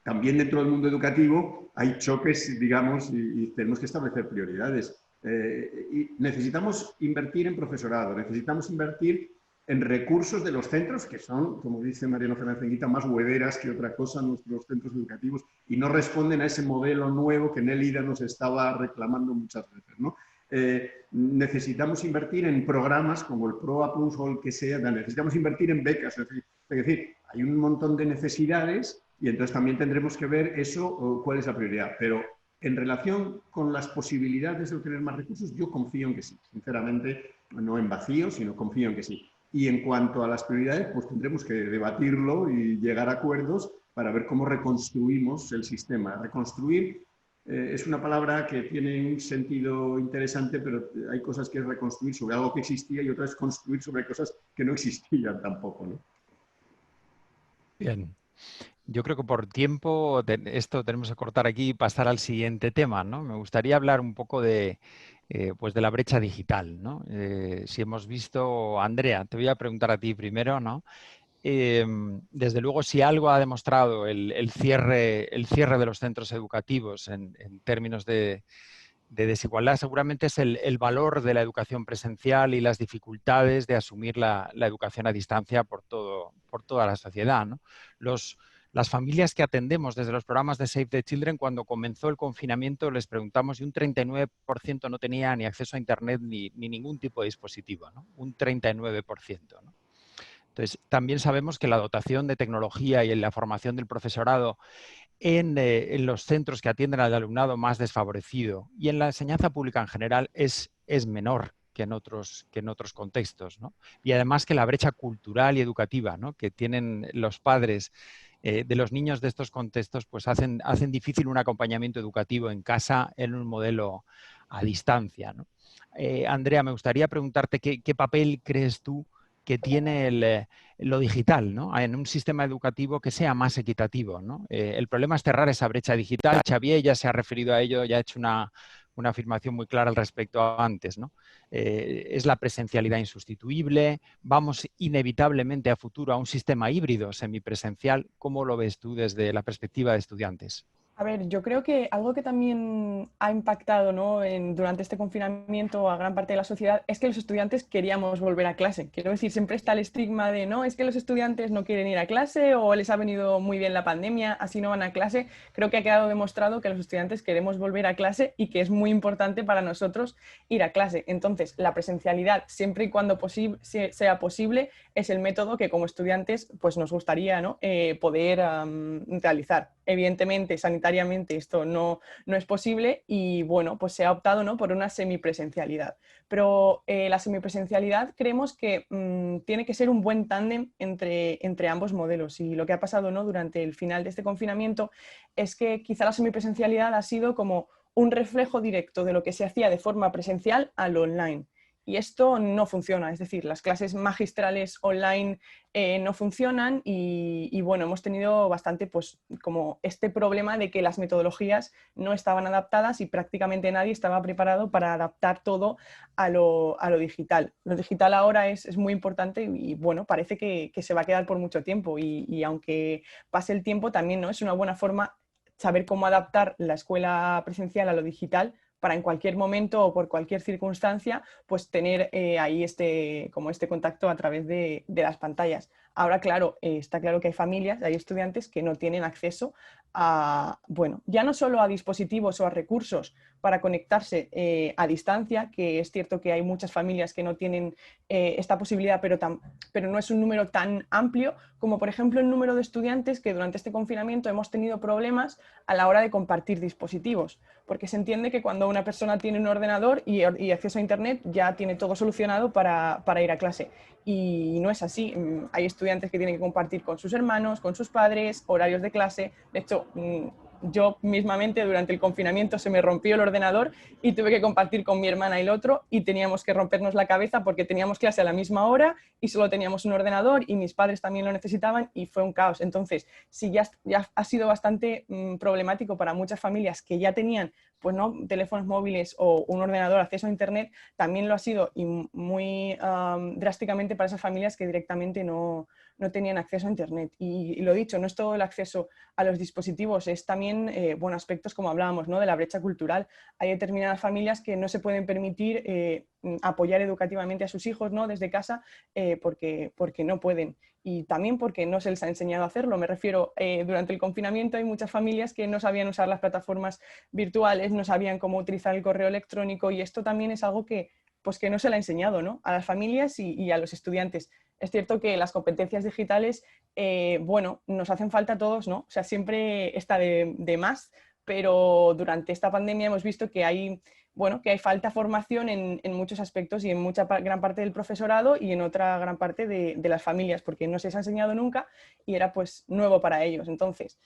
también dentro del mundo educativo hay choques, digamos, y tenemos que establecer prioridades. Y necesitamos invertir en profesorado, necesitamos invertir en recursos de los centros, que son, como dice Mariano Fernández Anguita, más hueveras que otra cosa nuestros centros educativos, y no responden a ese modelo nuevo que Nélida nos estaba reclamando muchas veces, ¿no? Necesitamos invertir en programas como el PROA Plus o el que sea, necesitamos invertir en becas, es decir, hay un montón de necesidades y entonces también tendremos que ver eso, cuál es la prioridad, pero en relación con las posibilidades de obtener más recursos, yo confío en que sí, sinceramente, no en vacío, sino confío en que sí. Y en cuanto a las prioridades, pues tendremos que debatirlo y llegar a acuerdos para ver cómo reconstruimos el sistema. Reconstruir es una palabra que tiene un sentido interesante, pero hay cosas que es reconstruir sobre algo que existía y otras es construir sobre cosas que no existían tampoco, ¿no? Bien. Yo creo que por tiempo esto tenemos que cortar aquí y pasar al siguiente tema, ¿no? Me gustaría hablar un poco pues de la brecha digital, ¿no? Si hemos visto, Andrea, te voy a preguntar a ti primero, ¿no? Desde luego, si algo ha demostrado el cierre de los centros educativos en términos de desigualdad, seguramente es el valor de la educación presencial y las dificultades de asumir la educación a distancia por toda la sociedad, ¿no? Las familias que atendemos desde los programas de Save the Children, cuando comenzó el confinamiento, les preguntamos y un 39% no tenía ni acceso a Internet ni ningún tipo de dispositivo, ¿no? Un 39%, ¿no? Entonces, también sabemos que la dotación de tecnología y en la formación del profesorado en los centros que atienden al alumnado más desfavorecido y en la enseñanza pública en general es menor que en otros contextos, ¿no? Y además que la brecha cultural y educativa, ¿no?, que tienen los padres de los niños de estos contextos, pues hacen difícil un acompañamiento educativo en casa en un modelo a distancia, ¿no? Andrea, me gustaría preguntarte qué papel crees tú que tiene lo digital, ¿no?, en un sistema educativo que sea más equitativo, ¿no? El problema es cerrar esa brecha digital. Xavier ya se ha referido a ello, ya ha hecho una afirmación muy clara al respecto antes, ¿no? Es la presencialidad insustituible. Vamos inevitablemente a futuro a un sistema híbrido semipresencial. ¿Cómo lo ves tú desde la perspectiva de estudiantes? A ver, yo creo que algo que también ha impactado, ¿no?, durante este confinamiento a gran parte de la sociedad es que los estudiantes queríamos volver a clase. Quiero decir, siempre está el estigma de no, es que los estudiantes no quieren ir a clase o les ha venido muy bien la pandemia, así no van a clase. Creo que ha quedado demostrado que los estudiantes queremos volver a clase y que es muy importante para nosotros ir a clase. Entonces, la presencialidad, siempre y cuando sea posible, es el método que como estudiantes pues, nos gustaría, ¿no?, poder realizar. Evidentemente, sanitariamente esto no es posible y bueno, pues se ha optado, ¿no?, por una semipresencialidad. Pero la semipresencialidad creemos que tiene que ser un buen tándem entre ambos modelos y lo que ha pasado, ¿no?, durante el final de este confinamiento es que quizá la semipresencialidad ha sido como un reflejo directo de lo que se hacía de forma presencial al online. y esto no funciona. Es decir, las clases magistrales online no funcionan y bueno, hemos tenido bastante pues como este problema de que las metodologías no estaban adaptadas y prácticamente nadie estaba preparado para adaptar todo a lo digital. Lo digital ahora es muy importante y bueno, parece que se va a quedar por mucho tiempo y aunque pase el tiempo también, ¿no? Es una buena forma saber cómo adaptar la escuela presencial a lo digital para en cualquier momento o por cualquier circunstancia, pues tener ahí como este contacto a través de las pantallas. Ahora, claro, está claro que hay familias, hay estudiantes que no tienen acceso a, bueno, ya no solo a dispositivos o a recursos para conectarse a distancia, que es cierto que hay muchas familias que no tienen esta posibilidad, pero no es un número tan amplio como, por ejemplo, el número de estudiantes que durante este confinamiento hemos tenido problemas a la hora de compartir dispositivos, porque se entiende que cuando una persona tiene un ordenador y acceso a Internet ya tiene todo solucionado para ir a clase. Y no es así. Hay estudiantes que tienen que compartir con sus hermanos, con sus padres, horarios de clase. De hecho, yo mismamente durante el confinamiento se me rompió el ordenador y tuve que compartir con mi hermana el otro y teníamos que rompernos la cabeza porque teníamos clase a la misma hora y solo teníamos un ordenador y mis padres también lo necesitaban y fue un caos. Entonces, sí, ya ha sido bastante problemático para muchas familias que ya tenían pues, ¿no? teléfonos móviles o un ordenador, acceso a Internet, también lo ha sido y muy drásticamente para esas familias que directamente no tenían acceso a Internet. Y lo dicho, no es todo el acceso a los dispositivos, es también, bueno, aspectos como hablábamos, ¿no? de la brecha cultural. Hay determinadas familias que no se pueden permitir apoyar educativamente a sus hijos, ¿no? desde casa porque no pueden. Y también porque no se les ha enseñado a hacerlo. Me refiero, durante el confinamiento hay muchas familias que no sabían usar las plataformas virtuales, no sabían cómo utilizar el correo electrónico y esto también es algo que, pues que no se le ha enseñado, ¿no? a las familias y a los estudiantes. Es cierto que las competencias digitales, bueno, nos hacen falta a todos, ¿no? O sea, siempre está de más, pero durante esta pandemia hemos visto que hay, bueno, que hay falta de formación en muchos aspectos y en gran parte del profesorado y en otra gran parte de las familias, porque no se les ha enseñado nunca y era pues nuevo para ellos. Entonces,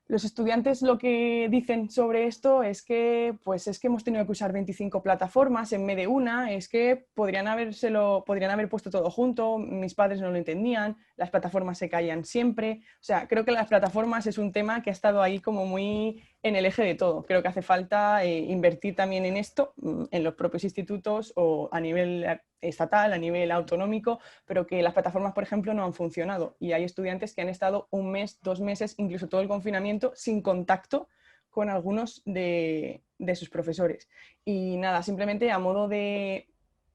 los estudiantes lo que dicen sobre esto es que, pues es que hemos tenido que usar 25 plataformas en vez de una, es que podrían haber puesto todo junto, mis padres no lo entendían, las plataformas se caían siempre. O sea, creo que las plataformas es un tema que ha estado ahí como muy en el eje de todo. Creo que hace falta invertir también en esto, en los propios institutos o a nivel estatal, a nivel autonómico, pero que las plataformas, por ejemplo, no han funcionado. Y hay estudiantes que han estado 1 mes, 2 meses, incluso todo el confinamiento, sin contacto con algunos de sus profesores. Y nada, simplemente a modo de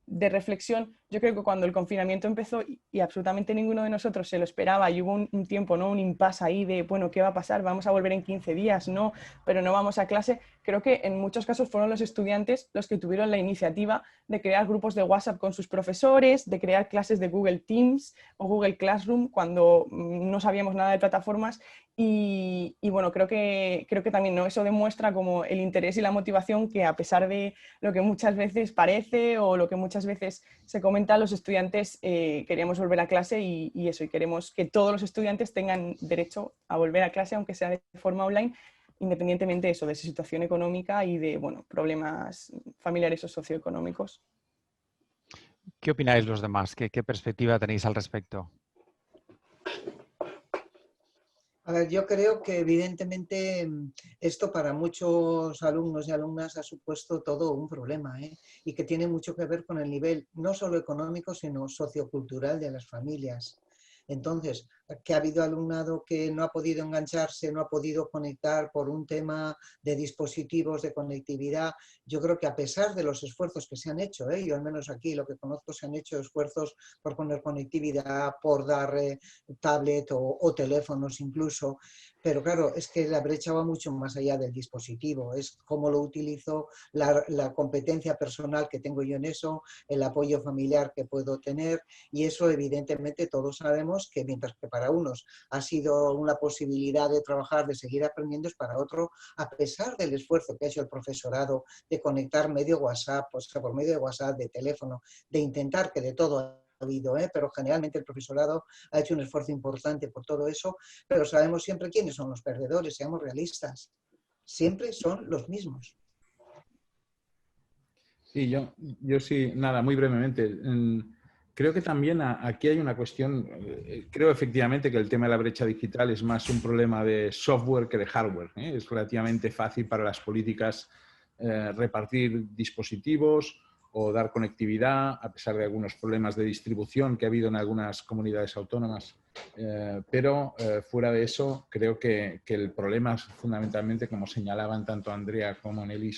reflexión, yo creo que cuando el confinamiento empezó y absolutamente ninguno de nosotros se lo esperaba y hubo un tiempo, ¿no? un impasse ahí de, bueno, ¿qué va a pasar? ¿Vamos a volver en 15 días? No, pero no vamos a clase. Creo que en muchos casos fueron los estudiantes los que tuvieron la iniciativa de crear grupos de WhatsApp con sus profesores, de crear clases de Google Teams o Google Classroom cuando no sabíamos nada de plataformas y bueno, creo que también, ¿no? Eso demuestra como el interés y la motivación que a pesar de lo que muchas veces parece o lo que muchas veces se comenta, los estudiantes queríamos volver a clase y eso, y queremos que todos los estudiantes tengan derecho a volver a clase, aunque sea de forma online, independientemente de eso, de su situación económica y de, bueno, problemas familiares o socioeconómicos. ¿Qué opináis los demás? ¿Qué perspectiva tenéis al respecto? A ver, yo creo que evidentemente esto para muchos alumnos y alumnas ha supuesto todo un problema, ¿eh? Y que tiene mucho que ver con el nivel no solo económico, sino sociocultural de las familias. Entonces, que ha habido alumnado que no ha podido engancharse, no ha podido conectar por un tema de dispositivos, de conectividad. Yo creo que a pesar de los esfuerzos que se han hecho, yo al menos aquí lo que conozco, se han hecho esfuerzos por poner conectividad, por dar tablet o teléfonos incluso, pero claro, es que la brecha va mucho más allá del dispositivo, es cómo lo utilizo, la competencia personal que tengo yo en eso, el apoyo familiar que puedo tener, y eso evidentemente todos sabemos que mientras que para unos ha sido una posibilidad de trabajar, de seguir aprendiendo, es para otro, a pesar del esfuerzo que ha hecho el profesorado de conectar medio WhatsApp, o sea, por medio de WhatsApp, de teléfono, de intentar que de todo ha habido, pero generalmente el profesorado ha hecho un esfuerzo importante por todo eso, pero sabemos siempre quiénes son los perdedores, seamos realistas, siempre son los mismos. Sí, yo sí, nada, muy brevemente. Creo que también aquí hay una cuestión, creo efectivamente que el tema de la brecha digital es más un problema de software que de hardware, ¿eh? Es relativamente fácil para las políticas repartir dispositivos o dar conectividad, a pesar de algunos problemas de distribución que ha habido en algunas comunidades autónomas. Pero fuera de eso, creo que el problema es fundamentalmente, como señalaban tanto Andrea como Nelly,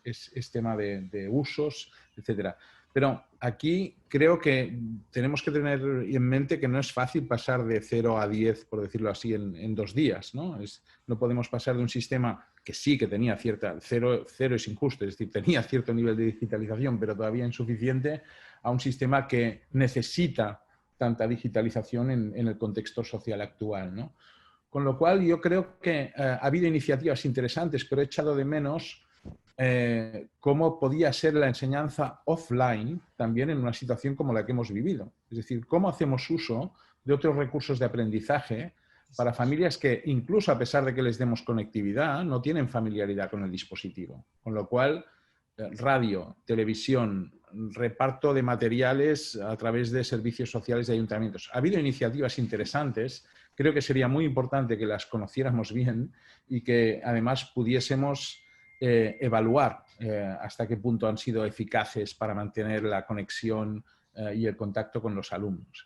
es tema de usos, etcétera. Pero aquí creo que tenemos que tener en mente que no es fácil pasar de 0 a 10, por decirlo así, en 2 días, ¿no? No podemos pasar de un sistema que sí que tenía cero es injusto, es decir, tenía cierto nivel de digitalización, pero todavía insuficiente, a un sistema que necesita tanta digitalización en el contexto social actual, ¿no? Con lo cual yo creo que ha habido iniciativas interesantes, pero he echado de menos cómo podía ser la enseñanza offline también en una situación como la que hemos vivido. Es decir, cómo hacemos uso de otros recursos de aprendizaje para familias que, incluso a pesar de que les demos conectividad, no tienen familiaridad con el dispositivo. Con lo cual, radio, televisión, reparto de materiales a través de servicios sociales de ayuntamientos. Ha habido iniciativas interesantes, creo que sería muy importante que las conociéramos bien y que además pudiésemos evaluar hasta qué punto han sido eficaces para mantener la conexión y el contacto con los alumnos.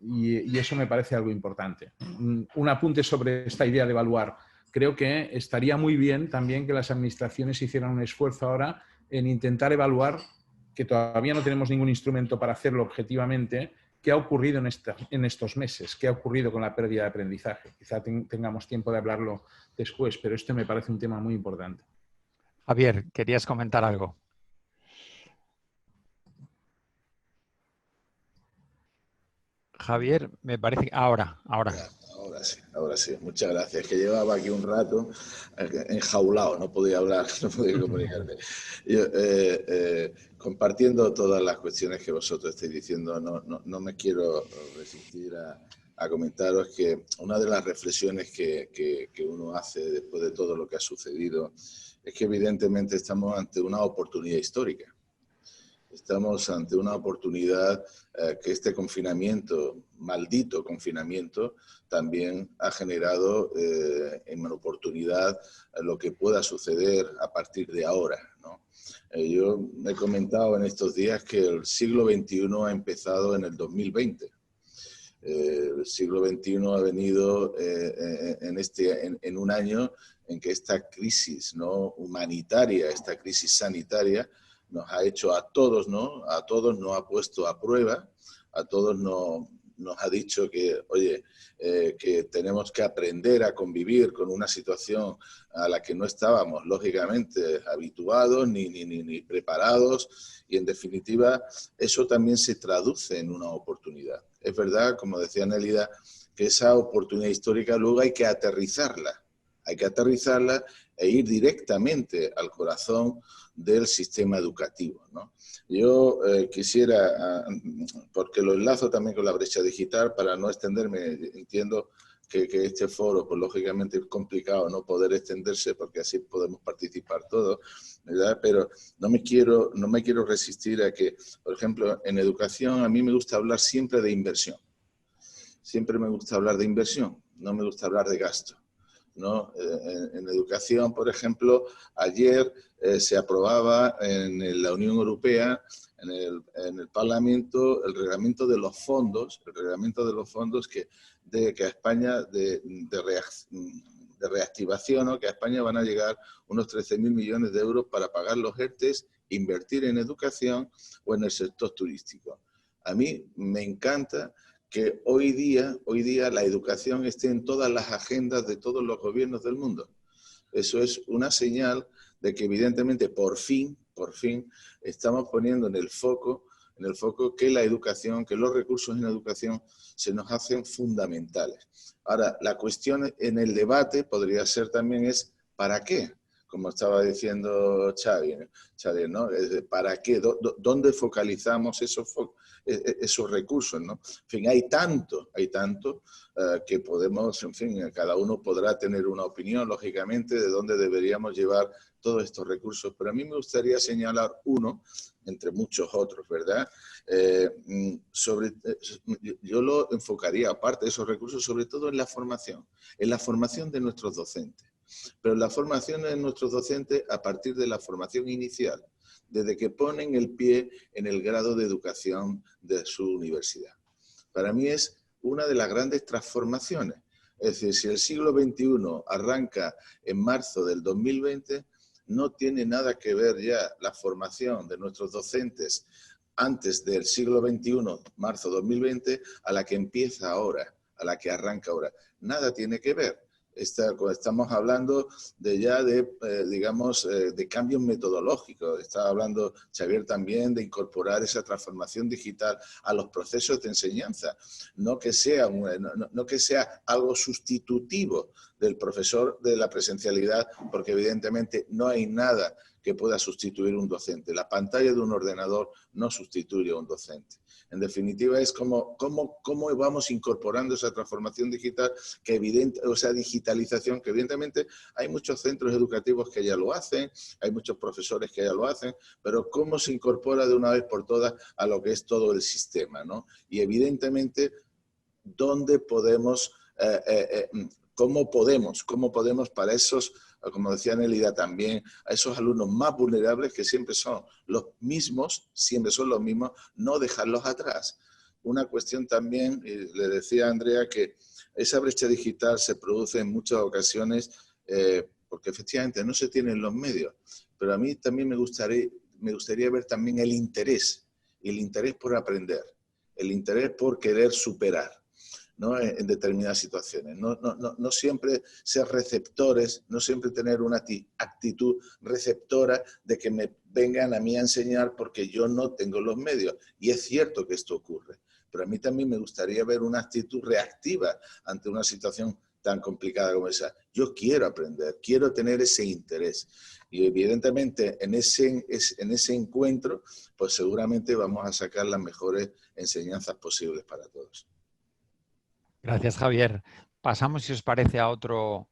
Y eso me parece algo importante. Un apunte sobre esta idea de evaluar. Creo que estaría muy bien también que las administraciones hicieran un esfuerzo ahora en intentar evaluar, que todavía no tenemos ningún instrumento para hacerlo objetivamente, qué ha ocurrido en estos meses, qué ha ocurrido con la pérdida de aprendizaje. Quizá tengamos tiempo de hablarlo después, pero este me parece un tema muy importante. Javier, ¿querías comentar algo? Javier, me parece que ahora. Ahora sí. Muchas gracias. Que llevaba aquí un rato enjaulado, no podía hablar, no podía comunicarme. Yo, compartiendo todas las cuestiones que vosotros estáis diciendo, no me quiero resistir a comentaros que una de las reflexiones que uno hace después de todo lo que ha sucedido es que evidentemente estamos ante una oportunidad histórica. Estamos ante una oportunidad que este confinamiento, maldito confinamiento, también ha generado en una oportunidad lo que pueda suceder a partir de ahora, ¿no? Yo he comentado en estos días que el siglo XXI ha empezado en el 2020. El siglo XXI ha venido en un año en que esta crisis, ¿no?, humanitaria, esta crisis sanitaria, nos ha hecho a todos, ¿no? A todos nos ha puesto a prueba, a todos nos ha dicho que, oye, que tenemos que aprender a convivir con una situación a la que no estábamos, lógicamente, habituados ni preparados, y en definitiva eso también se traduce en una oportunidad. Es verdad, como decía Nélida, que esa oportunidad histórica luego hay que aterrizarla e ir directamente al corazón del sistema educativo, ¿no? Yo quisiera, porque lo enlazo también con la brecha digital, para no extenderme, entiendo que este foro, pues lógicamente es complicado no poder extenderse porque así podemos participar todos, ¿verdad? Pero no me quiero resistir a que, por ejemplo, en educación a mí me gusta hablar siempre de inversión. Siempre me gusta hablar de inversión, no me gusta hablar de gasto, ¿no? En educación, por ejemplo, ayer se aprobaba en la Unión Europea, en el Parlamento, el reglamento de los fondos que a España de reactivación, ¿no? Que a España van a llegar unos 13.000 millones de euros para pagar los ERTEs, invertir en educación o en el sector turístico. A mí me encanta que hoy día la educación esté en todas las agendas de todos los gobiernos del mundo. Eso es una señal de que evidentemente por fin estamos poniendo en el foco que la educación, que los recursos en educación se nos hacen fundamentales. Ahora, la cuestión en el debate podría ser también es ¿para qué? como estaba diciendo Xavi, ¿no? ¿Para qué? ¿Dónde focalizamos esos recursos, ¿no? En fin, hay tanto que podemos, en fin, cada uno podrá tener una opinión, lógicamente, de dónde deberíamos llevar todos estos recursos. Pero a mí me gustaría señalar uno, entre muchos otros, ¿verdad? Yo lo enfocaría, aparte de esos recursos, sobre todo en la formación de nuestros docentes. Pero la formación de nuestros docentes a partir de la formación inicial, desde que ponen el pie en el grado de educación de su universidad. Para mí es una de las grandes transformaciones. Es decir, si el siglo XXI arranca en marzo del 2020, no tiene nada que ver ya la formación de nuestros docentes antes del siglo XXI, marzo 2020, a la que empieza ahora, a la que arranca ahora. Nada tiene que ver. Estamos hablando de cambios metodológicos. Estaba hablando Xavier también de incorporar esa transformación digital a los procesos de enseñanza. No que sea algo sustitutivo del profesor de la presencialidad, porque evidentemente no hay nada que pueda sustituir un docente. La pantalla de un ordenador no sustituye a un docente. En definitiva, es cómo vamos incorporando esa transformación digital, digitalización, que evidentemente hay muchos centros educativos que ya lo hacen, hay muchos profesores que ya lo hacen, pero cómo se incorpora de una vez por todas a lo que es todo el sistema, ¿no? Y evidentemente, ¿dónde podemos, cómo podemos para esos, como decía Nélida también, a esos alumnos más vulnerables, que siempre son los mismos, no dejarlos atrás? Una cuestión también, le decía a Andrea, que esa brecha digital se produce en muchas ocasiones porque efectivamente no se tienen los medios, pero a mí también me gustaría ver también el interés por aprender, el interés por querer superar, ¿no? En determinadas situaciones. No siempre ser receptores, no siempre tener una actitud receptora de que me vengan a mí a enseñar porque yo no tengo los medios. Y es cierto que esto ocurre, pero a mí también me gustaría ver una actitud reactiva ante una situación tan complicada como esa. Yo quiero aprender, quiero tener ese interés. Y evidentemente en ese encuentro, pues seguramente vamos a sacar las mejores enseñanzas posibles para todos. Gracias, Javier. Pasamos, si os parece, a otro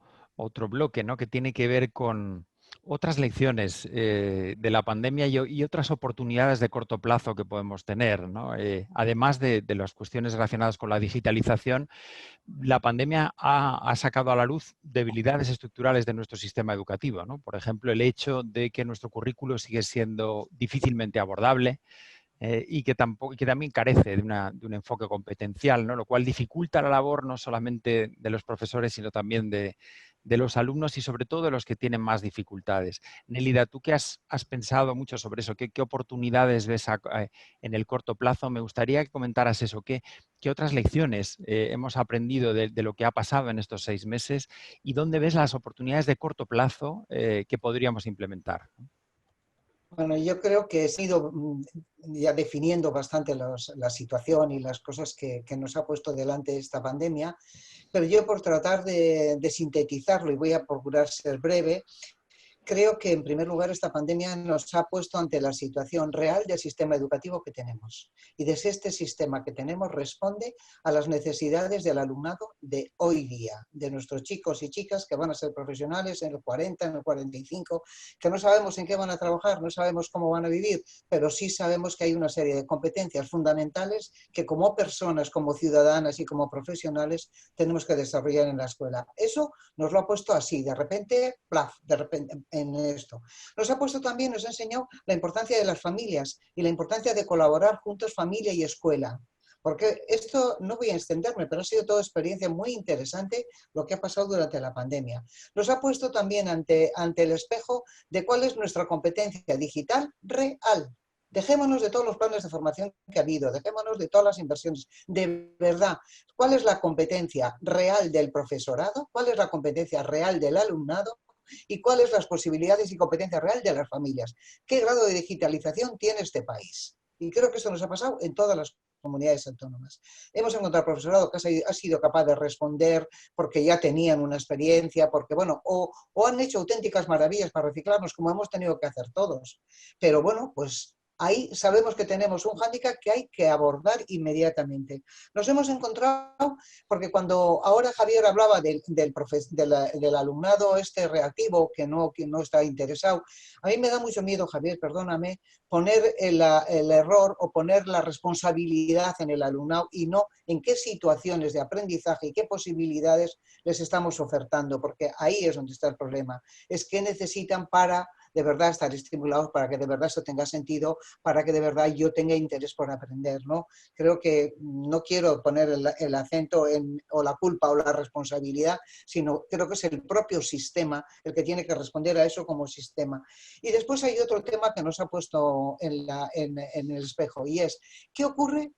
bloque, ¿no? Que tiene que ver con otras lecciones de la pandemia y otras oportunidades de corto plazo que podemos tener, ¿no? Además de las cuestiones relacionadas con la digitalización, la pandemia ha sacado a la luz debilidades estructurales de nuestro sistema educativo, ¿no? Por ejemplo, el hecho de que nuestro currículo sigue siendo difícilmente abordable, y que también carece de un enfoque competencial, ¿no? Lo cual dificulta la labor no solamente de los profesores, sino también de los alumnos y sobre todo de los que tienen más dificultades. Nélida, tú que has pensado mucho sobre eso, ¿qué oportunidades ves en el corto plazo? Me gustaría que comentaras eso, ¿qué otras lecciones hemos aprendido de lo que ha pasado en estos 6 meses y dónde ves las oportunidades de corto plazo que podríamos implementar? Bueno, yo creo que he ido ya definiendo bastante la situación y las cosas que nos ha puesto delante esta pandemia, pero yo, por tratar de sintetizarlo, y voy a procurar ser breve, creo que en primer lugar esta pandemia nos ha puesto ante la situación real del sistema educativo que tenemos. Y desde este sistema que tenemos responde a las necesidades del alumnado de hoy día, de nuestros chicos y chicas que van a ser profesionales en el 40, en el 45, que no sabemos en qué van a trabajar, no sabemos cómo van a vivir, pero sí sabemos que hay una serie de competencias fundamentales que como personas, como ciudadanas y como profesionales tenemos que desarrollar en la escuela. Eso nos lo ha puesto así, de repente, plaf, de repente, en esto. Nos ha enseñado la importancia de las familias y la importancia de colaborar juntos, familia y escuela. Porque esto, no voy a extenderme, pero ha sido toda experiencia muy interesante lo que ha pasado durante la pandemia. Nos ha puesto también ante el espejo de cuál es nuestra competencia digital real. Dejémonos de todos los planes de formación que ha habido, dejémonos de todas las inversiones. De verdad, ¿cuál es la competencia real del profesorado? ¿Cuál es la competencia real del alumnado? ¿Y cuáles las posibilidades y competencia real de las familias? ¿Qué grado de digitalización tiene este país? Y creo que esto nos ha pasado en todas las comunidades autónomas. Hemos encontrado profesorado que ha sido capaz de responder porque ya tenían una experiencia, porque bueno, o han hecho auténticas maravillas para reciclarnos, como hemos tenido que hacer todos. Pero bueno, pues ahí sabemos que tenemos un hándicap que hay que abordar inmediatamente. Nos hemos encontrado, porque cuando ahora Javier hablaba del alumnado reactivo que no está interesado, a mí me da mucho miedo, Javier, perdóname, poner el error o poner la responsabilidad en el alumnado y no en qué situaciones de aprendizaje y qué posibilidades les estamos ofertando, porque ahí es donde está el problema. Es que necesitan para de verdad estar estimulados, para que de verdad esto tenga sentido, para que de verdad yo tenga interés por aprender, ¿no? Creo que no quiero poner el acento o la culpa o la responsabilidad, sino creo que es el propio sistema el que tiene que responder a eso como sistema. Y después hay otro tema que nos ha puesto en el espejo, y es, ¿qué ocurre?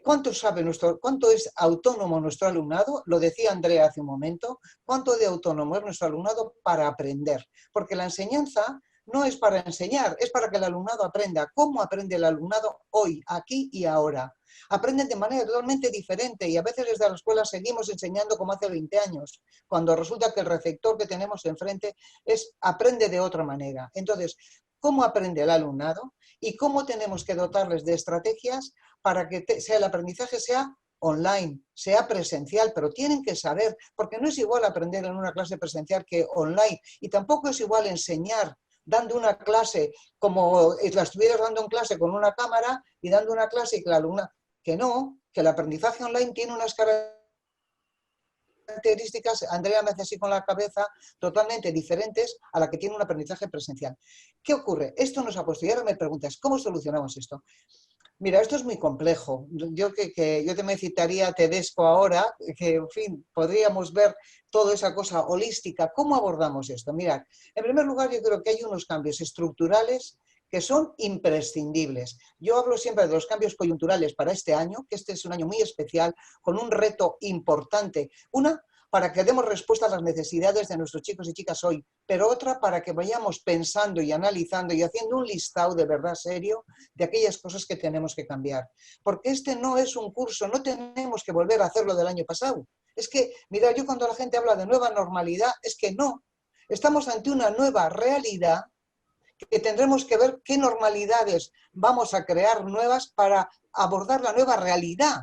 ¿Cuánto es autónomo nuestro alumnado? Lo decía Andrea hace un momento. ¿Cuánto de autónomo es nuestro alumnado para aprender? Porque la enseñanza no es para enseñar, es para que el alumnado aprenda. ¿Cómo aprende el alumnado hoy, aquí y ahora? Aprenden de manera totalmente diferente y a veces desde la escuela seguimos enseñando como hace 20 años, cuando resulta que el receptor que tenemos enfrente aprende de otra manera. Entonces, ¿cómo aprende el alumnado? Y cómo tenemos que dotarles de estrategias para que el aprendizaje sea online, sea presencial, pero tienen que saber, porque no es igual aprender en una clase presencial que online, y tampoco es igual enseñar dando una clase como la estuvieras dando en clase con una cámara y dando una clase y que la alumna, que no, que el aprendizaje online tiene unas características, Andrea me hace así con la cabeza, totalmente diferentes a la que tiene un aprendizaje presencial. ¿Qué ocurre? Esto nos ha puesto, y ahora me preguntas, ¿cómo solucionamos esto? Mira, esto es muy complejo. Yo te me citaría a Tedesco ahora, que en fin, podríamos ver toda esa cosa holística. ¿Cómo abordamos esto? Mirad, en primer lugar yo creo que hay unos cambios estructurales que son imprescindibles. Yo hablo siempre de los cambios coyunturales para este año, que este es un año muy especial, con un reto importante. Una, para que demos respuesta a las necesidades de nuestros chicos y chicas hoy, pero otra para que vayamos pensando y analizando y haciendo un listado de verdad serio de aquellas cosas que tenemos que cambiar. Porque este no es un curso, no tenemos que volver a hacerlo del año pasado. Es que, mira, yo cuando la gente habla de nueva normalidad, es que no. Estamos ante una nueva realidad que tendremos que ver qué normalidades vamos a crear nuevas para abordar la nueva realidad.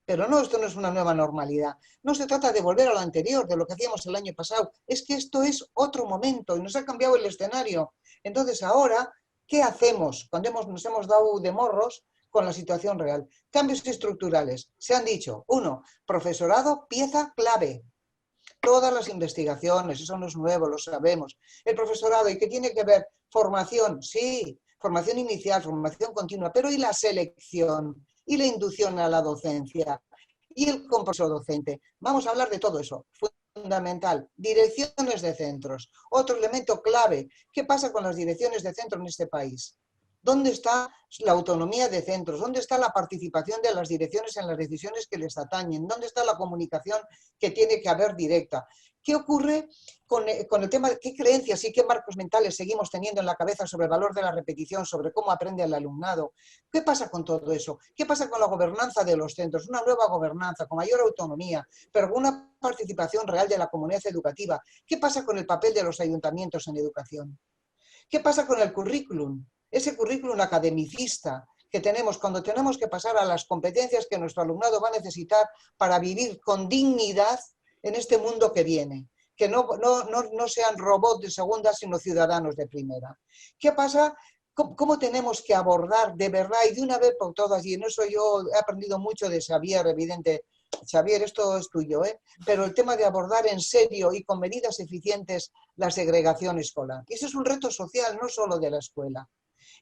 Pero no, esto no es una nueva normalidad. No se trata de volver a lo anterior, de lo que hacíamos el año pasado. Es que esto es otro momento y nos ha cambiado el escenario. Entonces ahora, ¿qué hacemos cuando nos hemos dado de morros con la situación real? Cambios estructurales. Se han dicho, 1, profesorado, pieza clave. Todas las investigaciones, eso no es nuevo, lo sabemos. El profesorado, ¿y qué tiene que ver? Formación, sí, formación inicial, formación continua, pero ¿y la selección? ¿Y la inducción a la docencia? ¿Y el compromiso docente? Vamos a hablar de todo eso. Fundamental. Direcciones de centros. Otro elemento clave. ¿Qué pasa con las direcciones de centro en este país? ¿Dónde está la autonomía de centros? ¿Dónde está la participación de las direcciones en las decisiones que les atañen? ¿Dónde está la comunicación que tiene que haber directa? ¿Qué ocurre con el tema de qué creencias y qué marcos mentales seguimos teniendo en la cabeza sobre el valor de la repetición, sobre cómo aprende el alumnado? ¿Qué pasa con todo eso? ¿Qué pasa con la gobernanza de los centros? Una nueva gobernanza con mayor autonomía, pero con una participación real de la comunidad educativa. ¿Qué pasa con el papel de los ayuntamientos en educación? ¿Qué pasa con el currículum? Ese currículum academicista que tenemos cuando tenemos que pasar a las competencias que nuestro alumnado va a necesitar para vivir con dignidad en este mundo que viene. Que no sean robots de segunda, sino ciudadanos de primera. ¿Qué pasa? ¿Cómo tenemos que abordar de verdad y de una vez por todas? Y en eso yo he aprendido mucho de Xavier, evidente. Xavier, esto es tuyo, ¿eh? Pero el tema de abordar en serio y con medidas eficientes la segregación escolar. Y eso es un reto social, no solo de la escuela.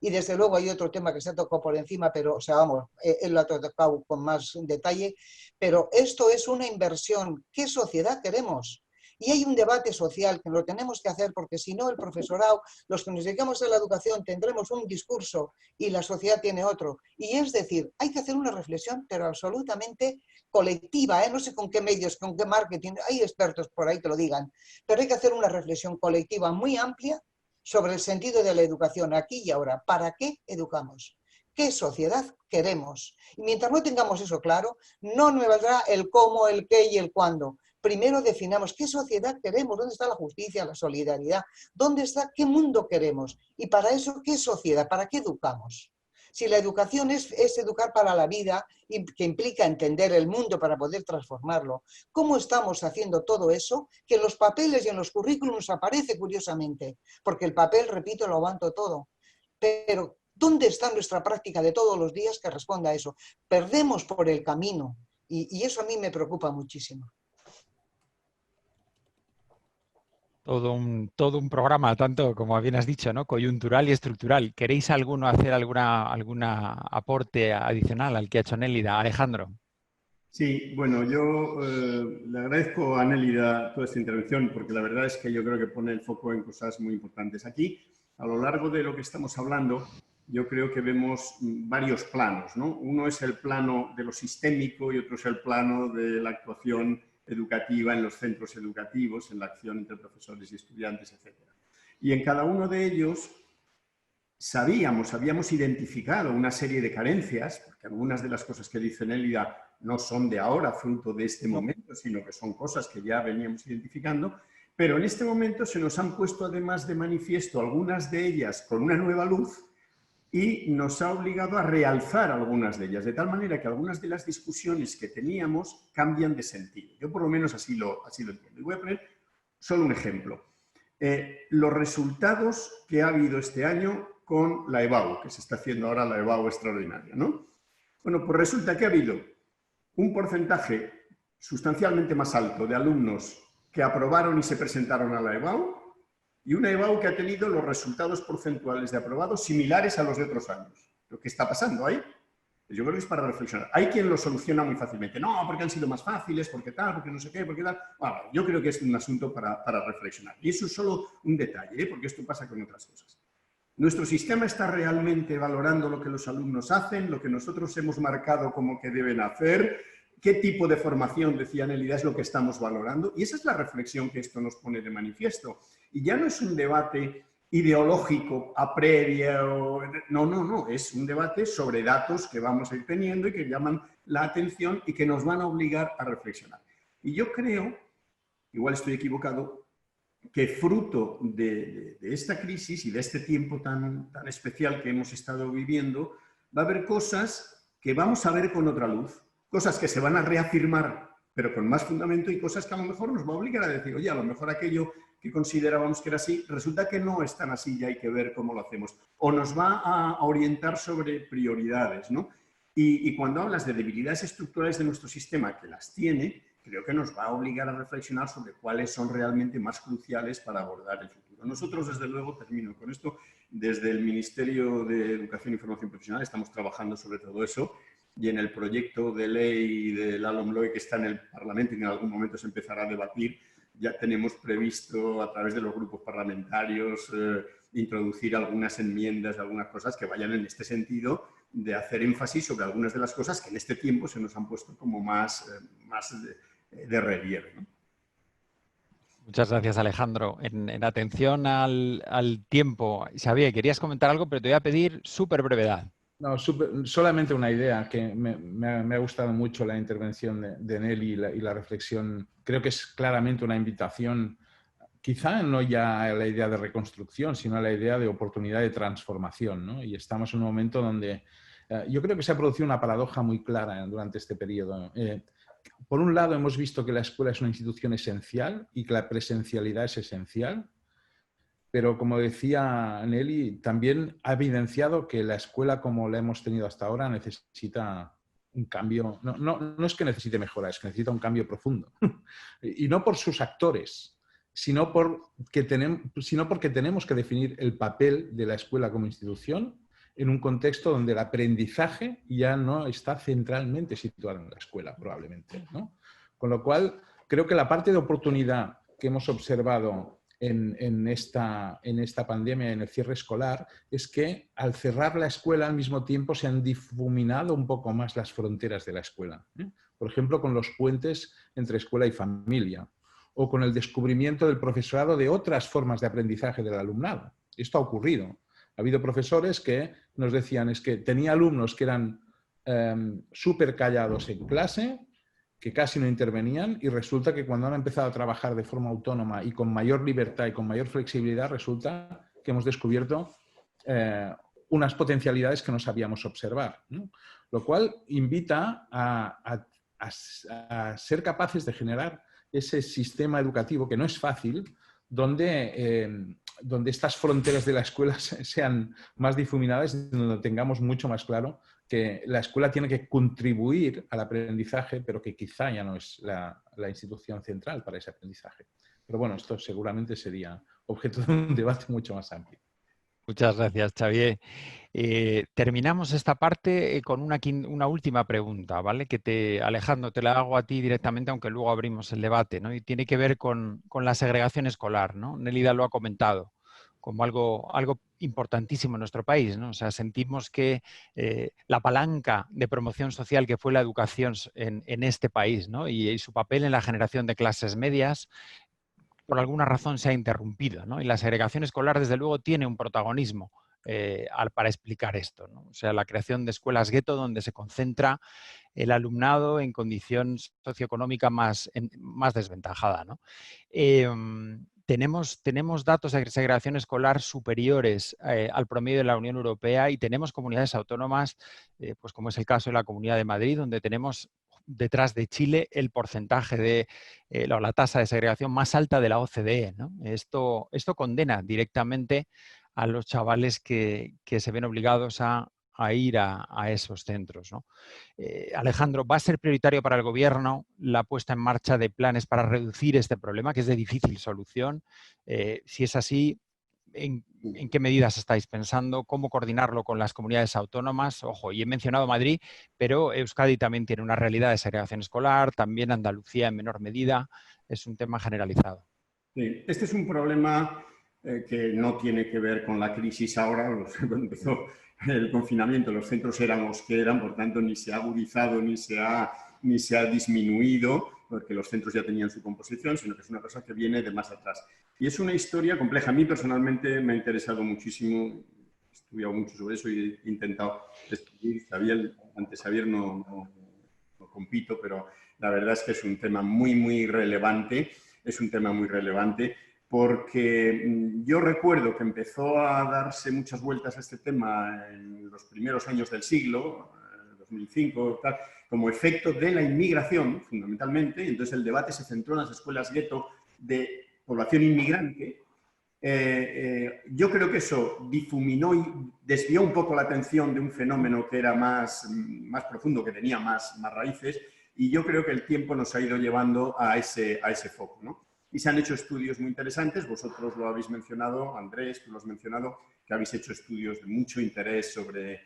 Y desde luego hay otro tema que se ha tocado por encima, pero, o sea, vamos, él lo ha tocado con más detalle, pero esto es una inversión. ¿Qué sociedad queremos? Y hay un debate social que lo tenemos que hacer porque si no el profesorado, los que nos dedicamos a la educación tendremos un discurso y la sociedad tiene otro. Y es decir, hay que hacer una reflexión pero absolutamente colectiva, no sé con qué medios, con qué marketing, hay expertos por ahí que lo digan, pero hay que hacer una reflexión colectiva muy amplia sobre el sentido de la educación aquí y ahora. ¿Para qué educamos? qué sociedad queremos. Y mientras no tengamos eso claro, no nos valdrá el cómo, el qué y el cuándo. Primero definamos qué sociedad queremos, dónde está la justicia, la solidaridad, dónde está, qué mundo queremos. Y para eso, ¿qué sociedad? ¿Para qué educamos? Si la educación es educar para la vida, que implica entender el mundo para poder transformarlo, ¿cómo estamos haciendo todo eso? Que en los papeles y en los currículums aparece curiosamente, porque el papel, repito, lo aguanto todo. Pero, ¿dónde está nuestra práctica de todos los días que responda a eso? Perdemos por el camino y eso a mí me preocupa muchísimo. Todo un programa, tanto como bien has dicho, ¿no? Coyuntural y estructural. ¿Queréis hacer alguna aporte adicional al que ha hecho Nélida? Alejandro. Sí, bueno, yo le agradezco a Nélida toda esta intervención porque la verdad es que yo creo que pone el foco en cosas muy importantes. Aquí, a lo largo de lo que estamos hablando, yo creo que vemos varios planos, ¿no? Uno es el plano de lo sistémico y otro es el plano de la actuación educativa en los centros educativos, en la acción entre profesores y estudiantes, etc. Y en cada uno de ellos habíamos identificado una serie de carencias, porque algunas de las cosas que dice Nélida no son de ahora, fruto de este momento, sino que son cosas que ya veníamos identificando, pero en este momento se nos han puesto además de manifiesto algunas de ellas con una nueva luz y nos ha obligado a realzar algunas de ellas, de tal manera que algunas de las discusiones que teníamos cambian de sentido. Yo por lo menos así lo entiendo. Y voy a poner solo un ejemplo. Los resultados que ha habido este año con la EBAU, que se está haciendo ahora la EBAU extraordinaria, ¿no? Bueno, pues resulta que ha habido un porcentaje sustancialmente más alto de alumnos que aprobaron y se presentaron a la EBAU, y una EBAU que ha tenido los resultados porcentuales de aprobados similares a los de otros años. ¿Lo que está pasando ahí? Yo creo que es para reflexionar. Hay quien lo soluciona muy fácilmente. No, porque han sido más fáciles, porque tal, porque no sé qué, porque tal. Bueno, yo creo que es un asunto para reflexionar. Y eso es solo un detalle, porque esto pasa con otras cosas. ¿Nuestro sistema está realmente valorando lo que los alumnos hacen, lo que nosotros hemos marcado como que deben hacer? ¿Qué tipo de formación, decía Nélida, es lo que estamos valorando? Y esa es la reflexión que esto nos pone de manifiesto. Y ya no es un debate ideológico a previa, no, es un debate sobre datos que vamos a ir teniendo y que llaman la atención y que nos van a obligar a reflexionar. Y yo creo, igual estoy equivocado, que fruto de esta crisis y de este tiempo tan especial que hemos estado viviendo, va a haber cosas que vamos a ver con otra luz. Cosas que se van a reafirmar, pero con más fundamento, y cosas que a lo mejor nos va a obligar a decir, oye, a lo mejor aquello que considerábamos que era así, resulta que no es tan así y hay que ver cómo lo hacemos. O nos va a orientar sobre prioridades, ¿no? Y cuando hablas de debilidades estructurales de nuestro sistema, que las tiene, creo que nos va a obligar a reflexionar sobre cuáles son realmente más cruciales para abordar el futuro. Nosotros, desde luego, termino con esto, desde el Ministerio de Educación y Formación Profesional estamos trabajando sobre todo eso, y en el proyecto de ley de la LOMLOE que está en el Parlamento y que en algún momento se empezará a debatir, ya tenemos previsto a través de los grupos parlamentarios introducir algunas enmiendas, algunas cosas que vayan en este sentido de hacer énfasis sobre algunas de las cosas que en este tiempo se nos han puesto como más de relieve, ¿no? Muchas gracias, Alejandro. En atención al tiempo, Xavier, querías comentar algo, pero te voy a pedir súper brevedad. No, solamente una idea, que me ha gustado mucho la intervención de Nelly y la reflexión. Creo que es claramente una invitación, quizá no ya a la idea de reconstrucción, sino a la idea de oportunidad de transformación, ¿no? Y estamos en un momento donde yo creo que se ha producido una paradoja muy clara durante este periodo. Por un lado, hemos visto que la escuela es una institución esencial y que la presencialidad es esencial. Pero, como decía Nelly, también ha evidenciado que la escuela, como la hemos tenido hasta ahora, necesita un cambio. No es que necesite mejorar, es que necesita un cambio profundo. Y no por sus actores, sino porque tenemos que definir el papel de la escuela como institución en un contexto donde el aprendizaje ya no está centralmente situado en la escuela, probablemente, ¿no? Con lo cual, creo que la parte de oportunidad que hemos observado en esta pandemia, en el cierre escolar, es que al cerrar la escuela al mismo tiempo se han difuminado un poco más las fronteras de la escuela. Por ejemplo, con los puentes entre escuela y familia, o con el descubrimiento del profesorado de otras formas de aprendizaje del alumnado. Esto ha ocurrido. Ha habido profesores que nos decían es que tenía alumnos que eran súper callados en clase, que casi no intervenían, y resulta que cuando han empezado a trabajar de forma autónoma y con mayor libertad y con mayor flexibilidad, resulta que hemos descubierto unas potencialidades que no sabíamos observar, ¿no? Lo cual invita a ser capaces de generar ese sistema educativo que no es fácil, donde estas fronteras de la escuela sean más difuminadas y donde tengamos mucho más claro que la escuela tiene que contribuir al aprendizaje, pero que quizá ya no es la institución central para ese aprendizaje. Pero bueno, esto seguramente sería objeto de un debate mucho más amplio. Muchas gracias, Xavier. Terminamos esta parte con una última pregunta, ¿vale? Alejandro, te la hago a ti directamente, aunque luego abrimos el debate, ¿no? Y tiene que ver con la segregación escolar, ¿no? Nélida lo ha comentado como algo importantísimo en nuestro país, ¿no? O sea, sentimos que la palanca de promoción social que fue la educación en este país, ¿no? Y su papel en la generación de clases medias, por alguna razón se ha interrumpido, ¿no? Y la segregación escolar, desde luego, tiene un protagonismo para explicar esto, ¿no? O sea, la creación de escuelas gueto donde se concentra el alumnado en condición socioeconómica más desventajada, ¿no? Tenemos datos de segregación escolar superiores al promedio de la Unión Europea y tenemos comunidades autónomas, pues como es el caso de la Comunidad de Madrid, donde tenemos detrás de Chile el porcentaje de la tasa de segregación más alta de la OCDE, ¿no? Esto condena directamente a los chavales que se ven obligados a ir a esos centros, ¿no? Alejandro, ¿va a ser prioritario para el Gobierno la puesta en marcha de planes para reducir este problema, que es de difícil solución? Si es así, ¿en qué medidas estáis pensando? ¿Cómo coordinarlo con las comunidades autónomas? Ojo, y he mencionado Madrid, pero Euskadi también tiene una realidad de segregación escolar, también Andalucía en menor medida. Es un tema generalizado. Sí, este es un problema que no tiene que ver con la crisis ahora. Cuando empezó el confinamiento, los centros eran los que eran, por tanto, ni se ha agudizado ni se ha disminuido, porque los centros ya tenían su composición, sino que es una cosa que viene de más atrás. Y es una historia compleja. A mí personalmente me ha interesado muchísimo, he estudiado mucho sobre eso y he intentado escribir. Antes Xavier no compito, pero la verdad es que es un tema muy, muy relevante. Es un tema muy relevante porque yo recuerdo que empezó a darse muchas vueltas a este tema en los primeros años del siglo, 2005, tal, como efecto de la inmigración, fundamentalmente. Entonces el debate se centró en las escuelas gueto de población inmigrante. Yo creo que eso difuminó y desvió un poco la atención de un fenómeno que era más profundo, que tenía más raíces, y yo creo que el tiempo nos ha ido llevando a ese foco, ¿no? Y se han hecho estudios muy interesantes, vosotros lo habéis mencionado, Andrés, tú lo has mencionado, que habéis hecho estudios de mucho interés sobre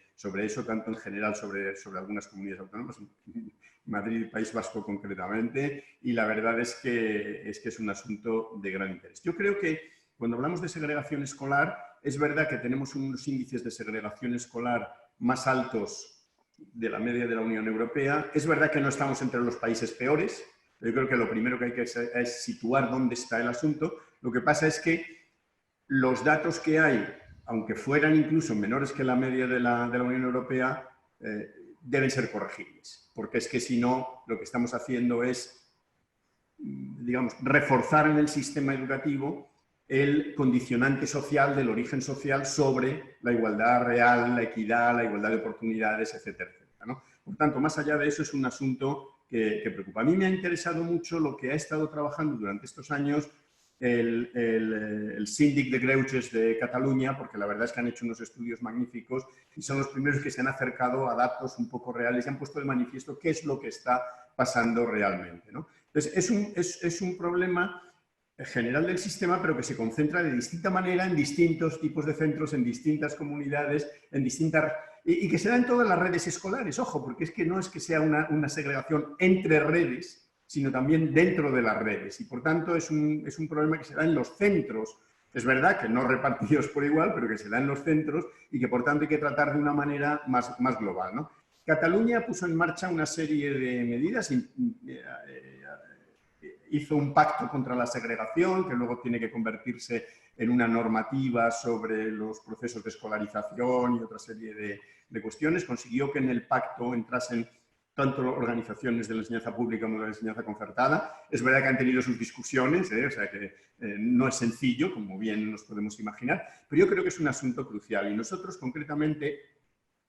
eso, tanto en general sobre algunas comunidades autónomas, Madrid, País Vasco concretamente, y la verdad es que es un asunto de gran interés. Yo creo que cuando hablamos de segregación escolar, es verdad que tenemos unos índices de segregación escolar más altos de la media de la Unión Europea. Es verdad que no estamos entre los países peores. Yo creo que lo primero que hay que hacer es situar dónde está el asunto. Lo que pasa es que los datos que hay, aunque fueran incluso menores que la media de la Unión Europea, deben ser corregibles. Porque es que si no, lo que estamos haciendo es, digamos, reforzar en el sistema educativo el condicionante social del origen social sobre la igualdad real, la equidad, la igualdad de oportunidades, etcétera, etcétera, ¿no? Por tanto, más allá de eso, es un asunto que preocupa. A mí me ha interesado mucho lo que ha estado trabajando durante estos años el Síndic de Greuges de Cataluña, porque la verdad es que han hecho unos estudios magníficos y son los primeros que se han acercado a datos un poco reales y han puesto de manifiesto qué es lo que está pasando realmente, ¿no? Entonces, es un problema general del sistema, pero que se concentra de distinta manera en distintos tipos de centros, en distintas comunidades, y que se da en todas las redes escolares. Ojo, porque es que no es que sea una segregación entre redes, sino también dentro de las redes. Y por tanto es un problema que se da en los centros. Es verdad que no repartidos por igual, pero que se da en los centros y que por tanto hay que tratar de una manera más global, ¿no? Cataluña puso en marcha una serie de medidas hizo un pacto contra la segregación, que luego tiene que convertirse en una normativa sobre los procesos de escolarización y otra serie de cuestiones. Consiguió que en el pacto entrasen tanto organizaciones de la enseñanza pública como de la enseñanza concertada. Es verdad que han tenido sus discusiones, o sea que no es sencillo, como bien nos podemos imaginar, pero yo creo que es un asunto crucial y nosotros concretamente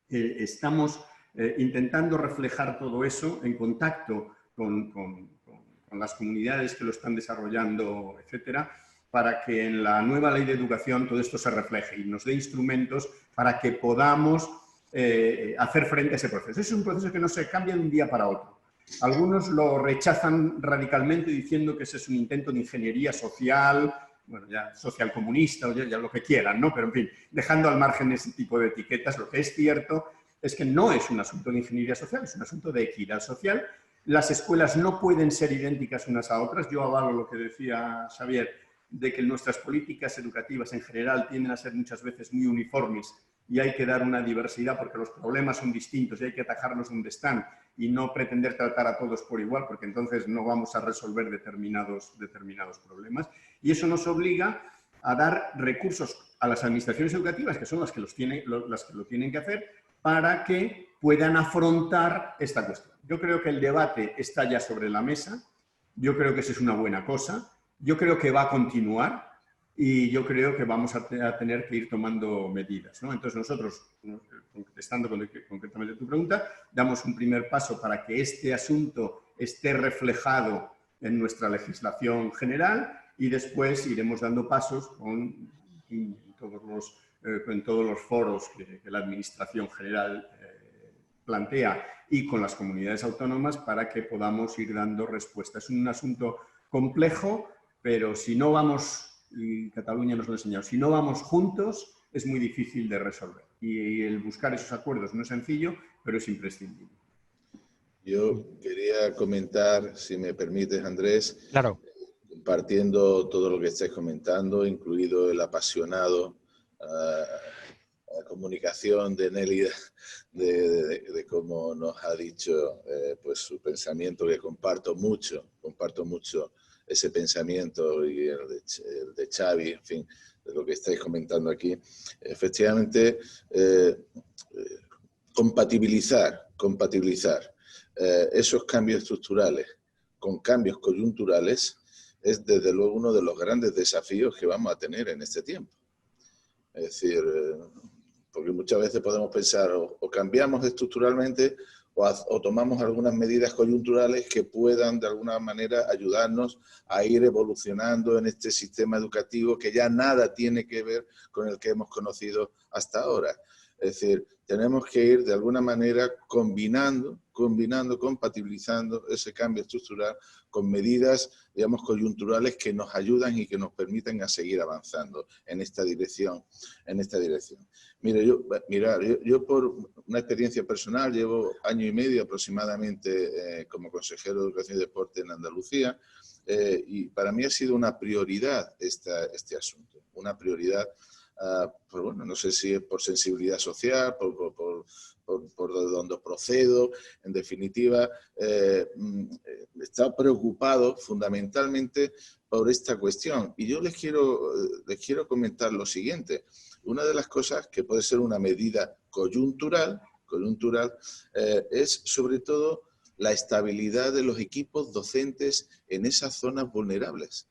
estamos intentando reflejar todo eso en contacto con las comunidades que lo están desarrollando, etcétera, para que en la nueva ley de educación todo esto se refleje y nos dé instrumentos para que podamos hacer frente a ese proceso. Es un proceso que no se cambia de un día para otro. Algunos lo rechazan radicalmente diciendo que ese es un intento de ingeniería social, bueno, ya social comunista o ya lo que quieran, ¿no? Pero en fin, dejando al margen ese tipo de etiquetas, lo que es cierto es que no es un asunto de ingeniería social, es un asunto de equidad social. Las escuelas no pueden ser idénticas unas a otras. Yo avalo lo que decía Xavier, de que nuestras políticas educativas en general tienden a ser muchas veces muy uniformes y hay que dar una diversidad porque los problemas son distintos y hay que atajarlos donde están y no pretender tratar a todos por igual porque entonces no vamos a resolver determinados problemas. Y eso nos obliga a dar recursos a las administraciones educativas, que son las que lo tienen que hacer, para que puedan afrontar esta cuestión. Yo creo que el debate está ya sobre la mesa, yo creo que eso es una buena cosa, yo creo que va a continuar y yo creo que vamos a tener que ir tomando medidas, ¿no? Entonces nosotros, contestando concretamente a tu pregunta, damos un primer paso para que este asunto esté reflejado en nuestra legislación general y después iremos dando pasos en todos los foros que la Administración General plantea y con las comunidades autónomas para que podamos ir dando respuesta. Es un asunto complejo, pero si no vamos, y Cataluña nos lo ha enseñado, si no vamos juntos es muy difícil de resolver. Y el buscar esos acuerdos no es sencillo, pero es imprescindible. Yo quería comentar, si me permites, Andrés, claro, compartiendo todo lo que estáis comentando, incluido el apasionado comunicación de Nelly, de cómo nos ha dicho pues su pensamiento, que comparto mucho ese pensamiento y el de Xavi, en fin, de lo que estáis comentando aquí. Efectivamente, compatibilizar esos cambios estructurales con cambios coyunturales es desde luego uno de los grandes desafíos que vamos a tener en este tiempo. Es decir, porque muchas veces podemos pensar o cambiamos estructuralmente o tomamos algunas medidas coyunturales que puedan de alguna manera ayudarnos a ir evolucionando en este sistema educativo que ya nada tiene que ver con el que hemos conocido hasta ahora. Es decir, tenemos que ir de alguna manera combinando, compatibilizando ese cambio estructural con medidas, digamos, coyunturales que nos ayudan y que nos permiten a seguir avanzando en esta dirección. Mira, yo por una experiencia personal llevo año y medio aproximadamente como consejero de Educación y Deporte en Andalucía y para mí ha sido una prioridad este asunto, una prioridad. Pues bueno, no sé si es por sensibilidad social, por donde procedo, en definitiva, he estado preocupado fundamentalmente por esta cuestión. Y yo les quiero comentar lo siguiente. Una de las cosas que puede ser una medida coyuntural es sobre todo la estabilidad de los equipos docentes en esas zonas vulnerables.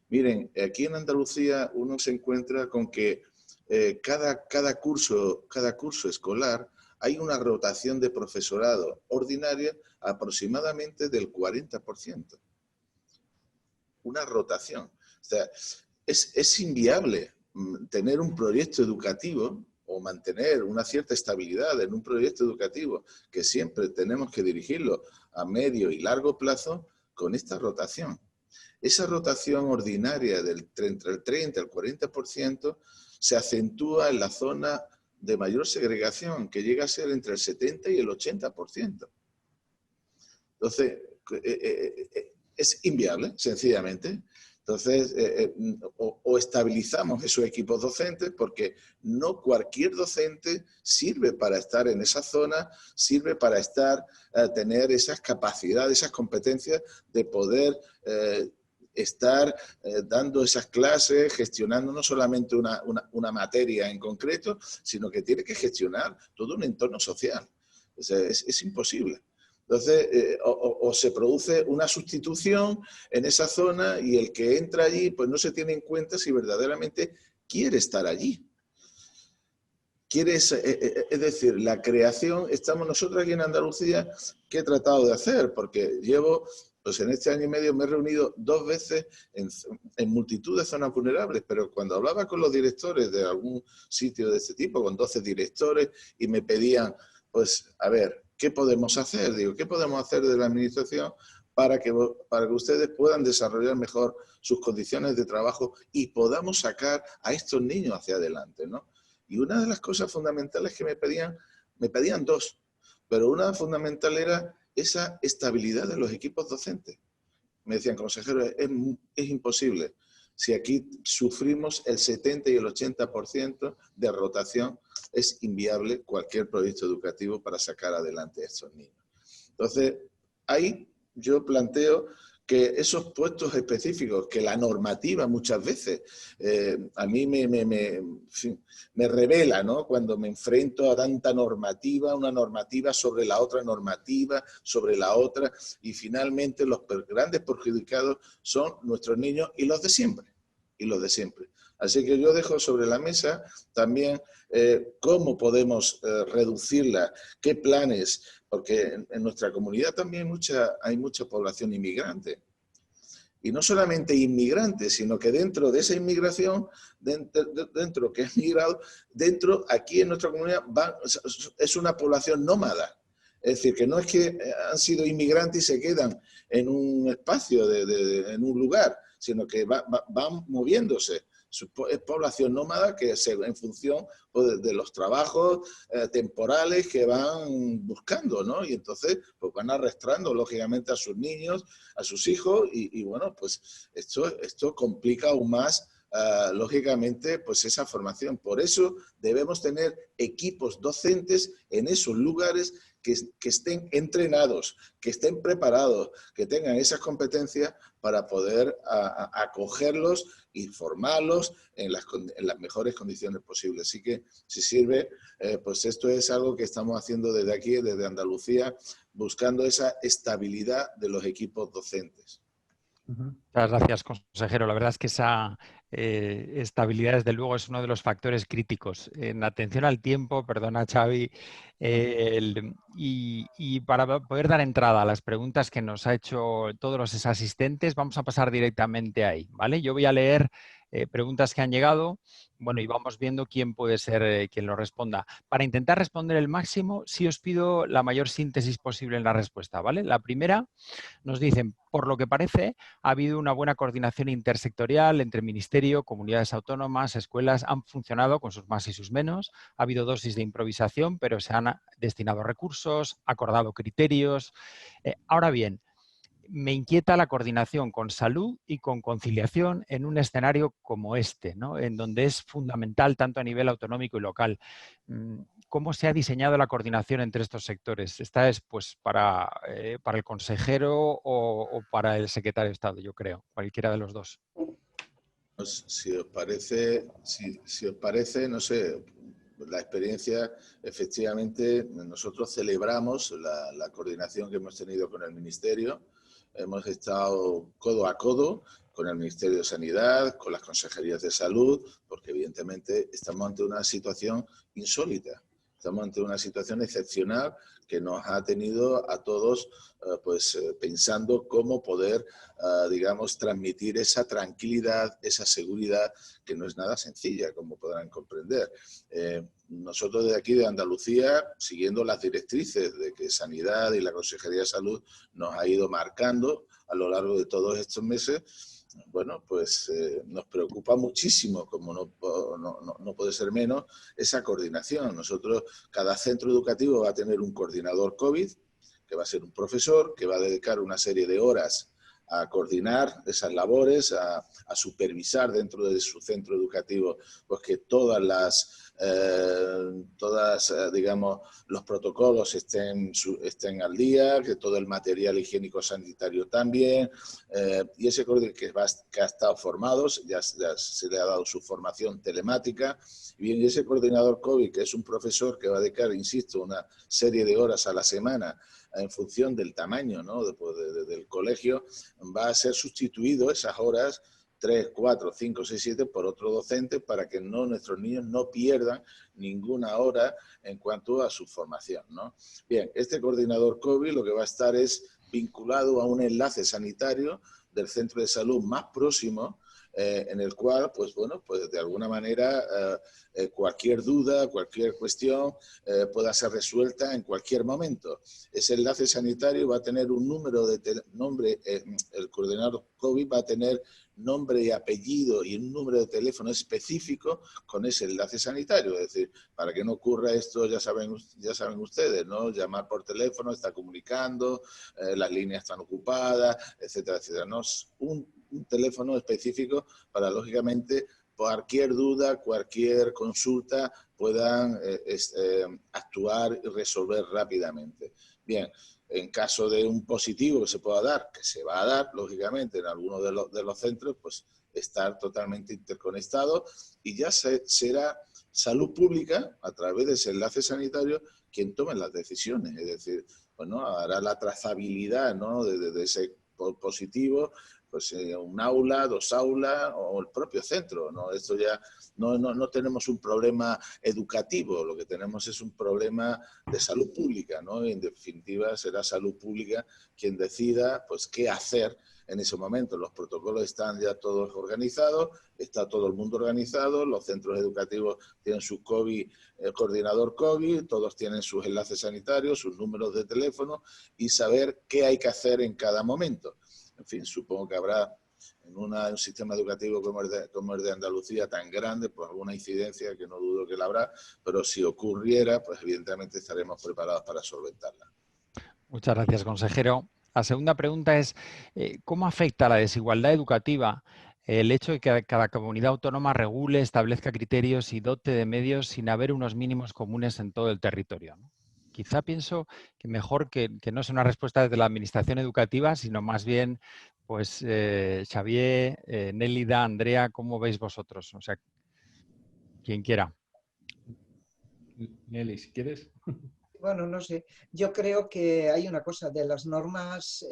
Miren, aquí en Andalucía uno se encuentra con que cada curso escolar hay una rotación de profesorado ordinaria aproximadamente del 40%. Una rotación. O sea, es inviable tener un proyecto educativo o mantener una cierta estabilidad en un proyecto educativo que siempre tenemos que dirigirlo a medio y largo plazo con esta rotación. Esa rotación ordinaria entre el 30 y el 40% se acentúa en la zona de mayor segregación, que llega a ser entre el 70 y el 80%. Entonces, es inviable, sencillamente. Entonces, o estabilizamos esos equipos docentes, porque no cualquier docente sirve para estar en esa zona, sirve para tener esas capacidades, esas competencias de poder estar dando esas clases, gestionando no solamente una materia en concreto, sino que tiene que gestionar todo un entorno social. O sea, es imposible. Entonces, o se produce una sustitución en esa zona y el que entra allí pues no se tiene en cuenta si verdaderamente quiere estar allí. Es decir, la creación, estamos nosotros aquí en Andalucía, ¿qué he tratado de hacer? Porque llevo, pues en este año y medio me he reunido 2 veces en multitud de zonas vulnerables, pero cuando hablaba con los directores de algún sitio de este tipo, con 12 directores, y me pedían, pues, a ver, ¿qué podemos hacer? Digo, ¿qué podemos hacer de la administración para que ustedes puedan desarrollar mejor sus condiciones de trabajo y podamos sacar a estos niños hacia adelante, ¿no? Y una de las cosas fundamentales que me pedían 2, pero una fundamental era esa estabilidad de los equipos docentes. Me decían, consejero, es imposible. Si aquí sufrimos el 70 y el 80% de rotación, es inviable cualquier proyecto educativo para sacar adelante a estos niños. Entonces, ahí yo planteo que esos puestos específicos, que la normativa muchas veces a mí me revela, ¿no? Cuando me enfrento a tanta normativa, una normativa sobre la otra normativa, sobre la otra, y finalmente los grandes perjudicados son nuestros niños y los de siempre. Así que yo dejo sobre la mesa también cómo podemos reducirla, qué planes, porque en nuestra comunidad también hay mucha población inmigrante. Y no solamente inmigrantes, sino que dentro de esa inmigración, dentro que es migrado, aquí en nuestra comunidad es una población nómada. Es decir, que no es que han sido inmigrantes y se quedan en un espacio, en un lugar, sino que van moviéndose. Es población nómada que en función de los trabajos temporales que van buscando, ¿no? Y entonces pues van arrastrando lógicamente a sus niños, a sus hijos y bueno, pues esto complica aún más lógicamente pues esa formación. Por eso debemos tener equipos docentes en esos lugares que estén entrenados, que estén preparados, que tengan esas competencias para poder acogerlos y formarlos en las mejores condiciones posibles. Así que, si sirve, pues esto es algo que estamos haciendo desde aquí, desde Andalucía, buscando esa estabilidad de los equipos docentes. Muchas gracias, consejero. La verdad es que esa estabilidad, desde luego, es uno de los factores críticos. En atención al tiempo, perdona, Xavi, y para poder dar entrada a las preguntas que nos ha hecho todos los asistentes, vamos a pasar directamente ahí, ¿vale? Yo voy a leer preguntas que han llegado, bueno, y vamos viendo quién puede ser quien lo responda. Para intentar responder el máximo, sí os pido la mayor síntesis posible en la respuesta, ¿vale? La primera, nos dicen, por lo que parece, ha habido una buena coordinación intersectorial entre ministerio, comunidades autónomas, escuelas, han funcionado con sus más y sus menos, ha habido dosis de improvisación, pero se han destinado recursos, acordado criterios. Ahora bien, me inquieta la coordinación con salud y con conciliación en un escenario como este, ¿no? En donde es fundamental tanto a nivel autonómico y local. ¿Cómo se ha diseñado la coordinación entre estos sectores? ¿Esta es pues, para el consejero o para el secretario de Estado, yo creo? Cualquiera de los dos. Pues, si os parece, no sé, la experiencia, efectivamente, nosotros celebramos la coordinación que hemos tenido con el Ministerio. Hemos estado codo a codo con el Ministerio de Sanidad, con las consejerías de salud, porque evidentemente estamos ante una situación insólita. Estamos ante una situación excepcional que nos ha tenido a todos pensando cómo poder, digamos, transmitir esa tranquilidad, esa seguridad, que no es nada sencilla, como podrán comprender. Nosotros desde aquí, de Andalucía, siguiendo las directrices de que Sanidad y la Consejería de Salud nos ha ido marcando a lo largo de todos estos meses, bueno, pues nos preocupa muchísimo, como no puede ser menos, esa coordinación. Nosotros, cada centro educativo va a tener un coordinador COVID, que va a ser un profesor, que va a dedicar una serie de horas a coordinar esas labores, a supervisar dentro de su centro educativo, pues que digamos, los protocolos estén al día, que todo el material higiénico sanitario también, y ese coordinador que ha estado formado, ya se le ha dado su formación telemática, y ese coordinador COVID, que es un profesor que va a dedicar, insisto, una serie de horas a la semana en función del tamaño, ¿no?, del colegio, va a ser sustituido esas horas 3, 4, 5, 6, 7 por otro docente para que nuestros niños no pierdan ninguna hora en cuanto a su formación, ¿no? Bien, este coordinador COVID lo que va a estar es vinculado a un enlace sanitario del centro de salud más próximo, en el cual, pues bueno, pues de alguna manera cualquier duda, cualquier cuestión pueda ser resuelta en cualquier momento. Ese enlace sanitario va a tener un número de el coordinador COVID va a tener nombre y apellido y un número de teléfono específico con ese enlace sanitario. Es decir, para que no ocurra esto, ya saben ustedes, ¿no? Llamar por teléfono, está comunicando, las líneas están ocupadas, etcétera, etcétera. ¿No? Un teléfono específico para, lógicamente, cualquier duda, cualquier consulta puedan actuar y resolver rápidamente. Bien, en caso de un positivo que se pueda dar, que se va a dar, lógicamente, en alguno de los centros, pues estar totalmente interconectado y ya será salud pública, a través de ese enlace sanitario, quien tome las decisiones. Es decir, bueno, hará la trazabilidad, ¿no?, de ese positivo, pues un aula, 2 aulas o el propio centro, ¿no? Esto ya no tenemos un problema educativo, lo que tenemos es un problema de salud pública, ¿no? Y en definitiva será salud pública quien decida, pues, qué hacer en ese momento. Los protocolos están ya todos organizados, está todo el mundo organizado, los centros educativos tienen su coordinador COVID, todos tienen sus enlaces sanitarios, sus números de teléfono y saber qué hay que hacer en cada momento. En fin, supongo que habrá en un sistema educativo como el de Andalucía tan grande, pues alguna incidencia que no dudo que la habrá, pero si ocurriera, pues evidentemente estaremos preparados para solventarla. Muchas gracias, consejero. La segunda pregunta es, ¿cómo afecta a la desigualdad educativa el hecho de que cada comunidad autónoma regule, establezca criterios y dote de medios sin haber unos mínimos comunes en todo el territorio, ¿no? Quizá pienso que mejor que no es una respuesta desde la administración educativa, sino más bien, pues, Xavier, Nélida, Andrea, ¿cómo veis vosotros? O sea, quien quiera. Nelly, si quieres. Bueno, no sé. Yo creo que hay una cosa de las normas,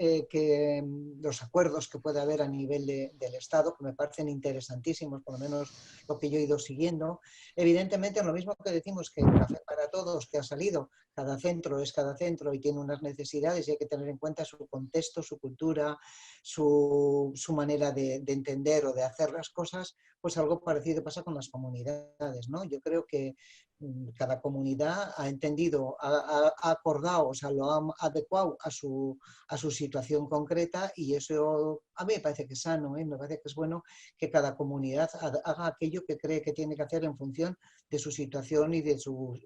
los acuerdos que puede haber a nivel del Estado, que me parecen interesantísimos, por lo menos lo que yo he ido siguiendo. Evidentemente, lo mismo que decimos que el Café para Todos, que ha salido, cada centro es cada centro y tiene unas necesidades y hay que tener en cuenta su contexto, su cultura, su manera de entender o de hacer las cosas, pues algo parecido pasa con las comunidades, ¿no? Yo creo que cada comunidad ha entendido, ha acordado, o sea, lo ha adecuado a su situación concreta y eso a mí me parece que es sano, me parece que es bueno que cada comunidad haga aquello que cree que tiene que hacer en función de su situación y de su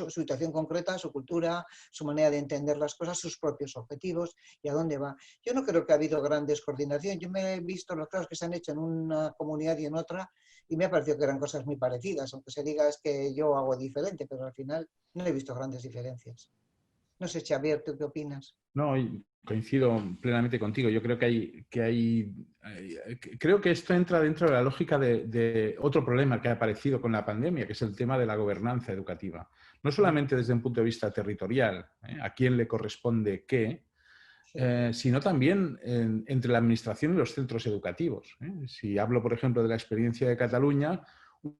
situación concreta, su cultura, su manera de entender las cosas, sus propios objetivos y a dónde va. Yo no creo que ha habido gran descoordinación. Yo me he visto los casos que se han hecho en una comunidad y en otra y me ha parecido que eran cosas muy parecidas, aunque se diga es que yo hago diferente, pero al final no he visto grandes diferencias. No sé, Xavier, ¿tú qué opinas? No, coincido plenamente contigo. Yo creo creo que esto entra dentro de la lógica de otro problema que ha aparecido con la pandemia, que es el tema de la gobernanza educativa. No solamente desde un punto de vista territorial, a quién le corresponde qué, sino también entre la administración y los centros educativos. Si hablo, por ejemplo, de la experiencia de Cataluña,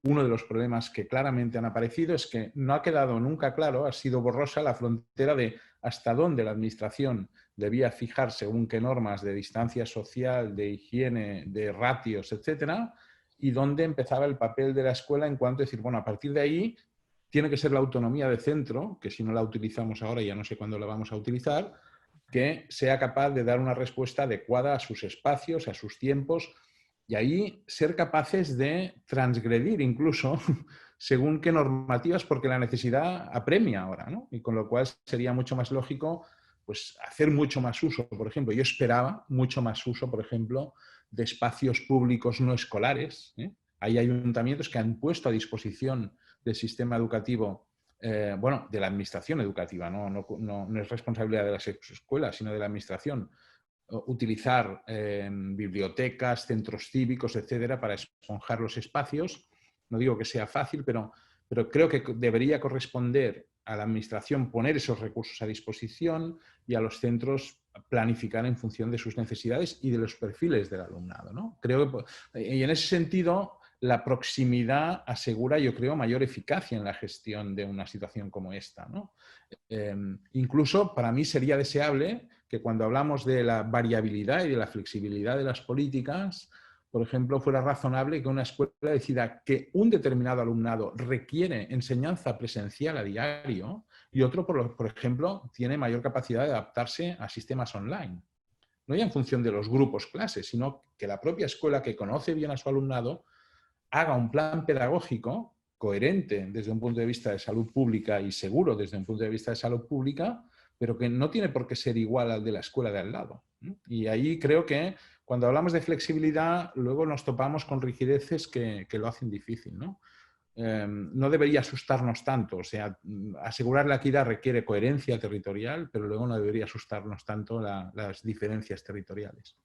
uno de los problemas que claramente han aparecido es que no ha quedado nunca claro, ha sido borrosa la frontera de hasta dónde la administración debía fijar según qué normas de distancia social, de higiene, de ratios, etcétera, y dónde empezaba el papel de la escuela en cuanto a decir, bueno, a partir de ahí tiene que ser la autonomía de centro, que si no la utilizamos ahora ya no sé cuándo la vamos a utilizar, que sea capaz de dar una respuesta adecuada a sus espacios, a sus tiempos, y ahí ser capaces de transgredir incluso según qué normativas, porque la necesidad apremia ahora, ¿no? Y con lo cual sería mucho más lógico pues hacer mucho más uso. Por ejemplo, yo esperaba mucho más uso, por ejemplo, de espacios públicos no escolares. Hay ayuntamientos que han puesto a disposición del sistema educativo, bueno, de la administración educativa, no es responsabilidad de las escuelas, sino de la administración, utilizar bibliotecas, centros cívicos, etcétera, para esponjar los espacios. No digo que sea fácil, pero creo que debería corresponder a la administración poner esos recursos a disposición y a los centros planificar en función de sus necesidades y de los perfiles del alumnado, ¿no? Creo que, y en ese sentido, la proximidad asegura, yo creo, mayor eficacia en la gestión de una situación como esta, ¿no? Incluso para mí sería deseable que cuando hablamos de la variabilidad y de la flexibilidad de las políticas, por ejemplo, fuera razonable que una escuela decida que un determinado alumnado requiere enseñanza presencial a diario y otro, por ejemplo, tiene mayor capacidad de adaptarse a sistemas online. No ya en función de los grupos clases, sino que la propia escuela, que conoce bien a su alumnado, haga un plan pedagógico coherente desde un punto de vista de salud pública y seguro desde un punto de vista de salud pública, pero que no tiene por qué ser igual al de la escuela de al lado. Y ahí creo que cuando hablamos de flexibilidad, luego nos topamos con rigideces que lo hacen difícil, ¿no? No debería asustarnos tanto. O sea, asegurar la equidad requiere coherencia territorial, pero luego no debería asustarnos tanto las diferencias territoriales.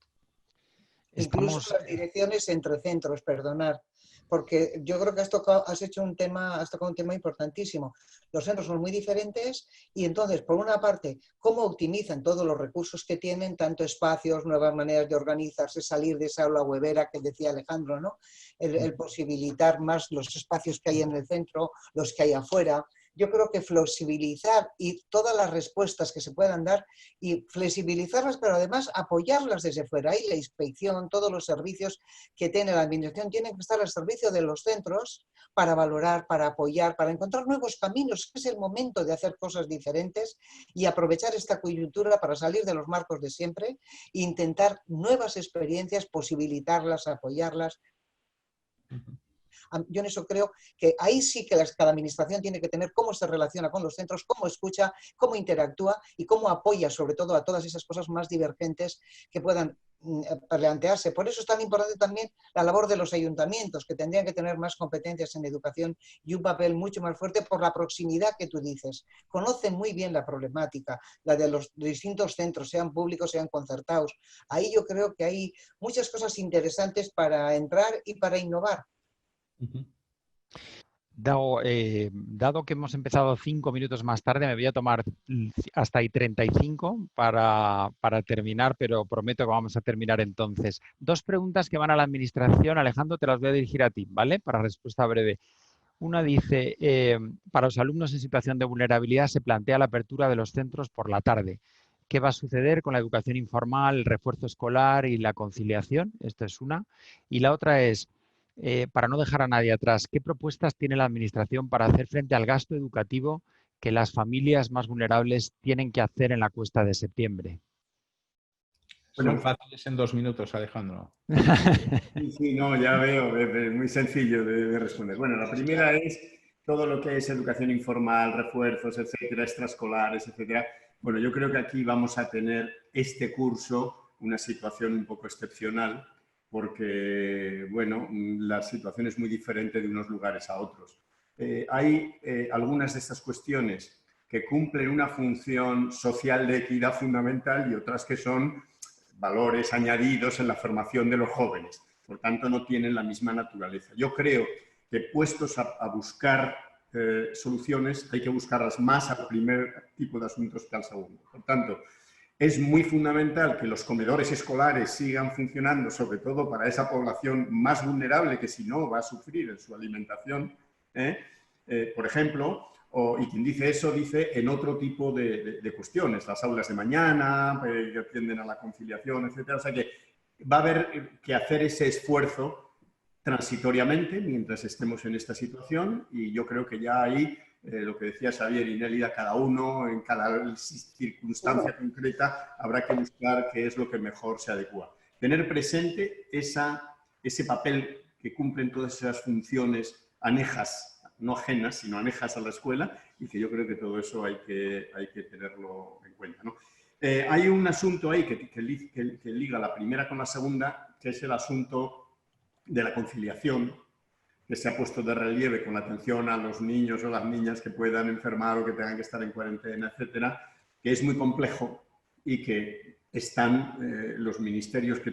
Incluso las direcciones entre centros, perdonar, porque yo creo que has tocado un tema importantísimo. Los centros son muy diferentes y entonces, por una parte, cómo optimizan todos los recursos que tienen, tanto espacios, nuevas maneras de organizarse, salir de esa aula huevera que decía Alejandro, ¿no? El posibilitar más los espacios que hay en el centro, los que hay afuera. Yo creo que flexibilizar y todas las respuestas que se puedan dar y flexibilizarlas, pero además apoyarlas desde fuera. Ahí la inspección, todos los servicios que tiene la administración tienen que estar al servicio de los centros para valorar, para apoyar, para encontrar nuevos caminos. Es el momento de hacer cosas diferentes y aprovechar esta coyuntura para salir de los marcos de siempre e intentar nuevas experiencias, posibilitarlas, apoyarlas. Yo en eso creo que ahí sí que cada administración tiene que tener cómo se relaciona con los centros, cómo escucha, cómo interactúa y cómo apoya sobre todo a todas esas cosas más divergentes que puedan plantearse. Por eso es tan importante también la labor de los ayuntamientos, que tendrían que tener más competencias en educación y un papel mucho más fuerte por la proximidad que tú dices. Conocen muy bien la problemática, la de los distintos centros, sean públicos, sean concertados. Ahí yo creo que hay muchas cosas interesantes para entrar y para innovar. Dado que hemos empezado 5 minutos más tarde, me voy a tomar hasta ahí 35 para terminar, pero prometo que vamos a terminar entonces. 2 preguntas que van a la administración. Alejandro, te las voy a dirigir a ti, ¿vale? Para respuesta breve. Una dice, para los alumnos en situación de vulnerabilidad se plantea la apertura de los centros por la tarde. ¿Qué va a suceder con la educación informal, el refuerzo escolar y la conciliación? Esta es una. Y la otra es, para no dejar a nadie atrás, ¿qué propuestas tiene la Administración para hacer frente al gasto educativo que las familias más vulnerables tienen que hacer en la cuesta de septiembre? Son fáciles en 2 minutos, Alejandro. Sí, no, ya veo, es muy sencillo de responder. Bueno, la primera es todo lo que es educación informal, refuerzos, etcétera, extraescolares, etcétera. Bueno, yo creo que aquí vamos a tener este curso una situación un poco excepcional, porque, bueno, la situación es muy diferente de unos lugares a otros. Hay algunas de estas cuestiones que cumplen una función social de equidad fundamental y otras que son valores añadidos en la formación de los jóvenes. Por tanto, no tienen la misma naturaleza. Yo creo que puestos a buscar soluciones, hay que buscarlas más al primer tipo de asuntos que al segundo. Por tanto, es muy fundamental que los comedores escolares sigan funcionando, sobre todo para esa población más vulnerable que si no va a sufrir en su alimentación, por ejemplo, y quien dice eso dice en otro tipo de cuestiones, las aulas de mañana, que atienden a la conciliación, etcétera. O sea que va a haber que hacer ese esfuerzo transitoriamente mientras estemos en esta situación y yo creo que ya ahí lo que decía Xavier y Nélida, cada uno en cada circunstancia concreta habrá que buscar qué es lo que mejor se adecua. Tener presente ese papel que cumplen todas esas funciones anejas, no ajenas, sino anejas a la escuela y que yo creo que todo eso hay que tenerlo en cuenta, ¿no? Hay un asunto ahí que liga la primera con la segunda, que es el asunto de la conciliación, que se ha puesto de relieve con la atención a los niños o las niñas que puedan enfermar o que tengan que estar en cuarentena, etcétera, que es muy complejo y que están los ministerios que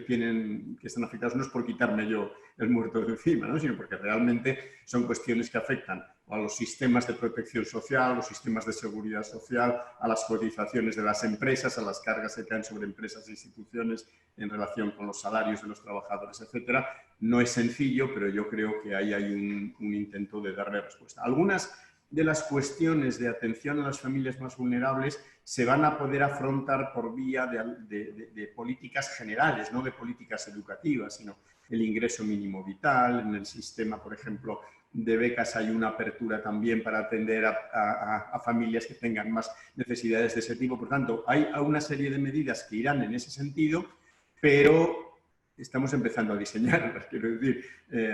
están afectados, no es por quitarme yo el muerto de encima, ¿no? Sino porque realmente son cuestiones que afectan a los sistemas de protección social, a los sistemas de seguridad social, a las cotizaciones de las empresas, a las cargas que caen sobre empresas e instituciones en relación con los salarios de los trabajadores, etcétera. No es sencillo, pero yo creo que ahí hay un intento de darle respuesta. Algunas de las cuestiones de atención a las familias más vulnerables se van a poder afrontar por vía de políticas generales, no de políticas educativas, sino el ingreso mínimo vital. En el sistema, por ejemplo, de becas hay una apertura también para atender a familias que tengan más necesidades de ese tipo. Por tanto, hay una serie de medidas que irán en ese sentido, pero estamos empezando a diseñarlas. Quiero decir,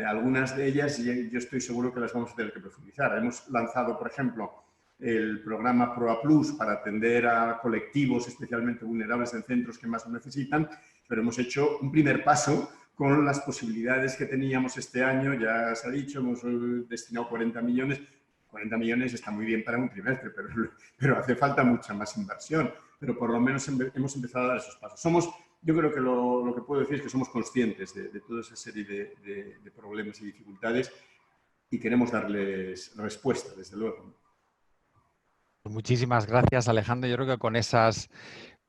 algunas de ellas yo estoy seguro que las vamos a tener que profundizar. Hemos lanzado, por ejemplo, el programa PROA Plus para atender a colectivos especialmente vulnerables en centros que más lo necesitan, pero hemos hecho un primer paso con las posibilidades que teníamos este año. Ya se ha dicho, hemos destinado 40 millones. 40 millones está muy bien para un trimestre, pero hace falta mucha más inversión. Pero por lo menos hemos empezado a dar esos pasos. Yo creo que lo que puedo decir es que somos conscientes de toda esa serie de problemas y dificultades y queremos darles respuesta, desde luego. Muchísimas gracias, Alejandro. Yo creo que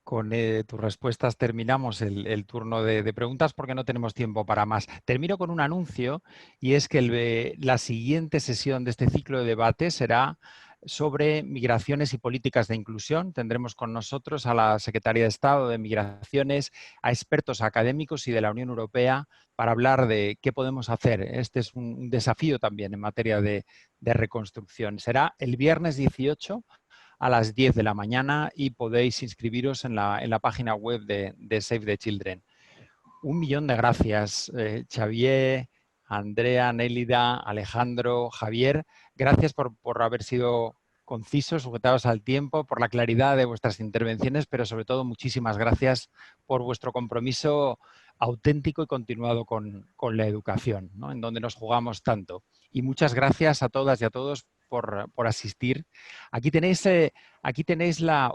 con tus respuestas terminamos el turno de preguntas porque no tenemos tiempo para más. Termino con un anuncio y es que la siguiente sesión de este ciclo de debate será sobre migraciones y políticas de inclusión. Tendremos con nosotros a la Secretaría de Estado de Migraciones, a expertos académicos y de la Unión Europea para hablar de qué podemos hacer. Este es un desafío también en materia de reconstrucción. Será el viernes 18 a las 10 de la mañana y podéis inscribiros en la página web de Save the Children. 1.000.000 de gracias, Xavier, Andrea, Nélida, Alejandro, Javier. Gracias por haber sido concisos, sujetados al tiempo, por la claridad de vuestras intervenciones, pero sobre todo muchísimas gracias por vuestro compromiso auténtico y continuado con la educación, ¿no? En donde nos jugamos tanto. Y muchas gracias a todas y a todos por asistir. Aquí tenéis la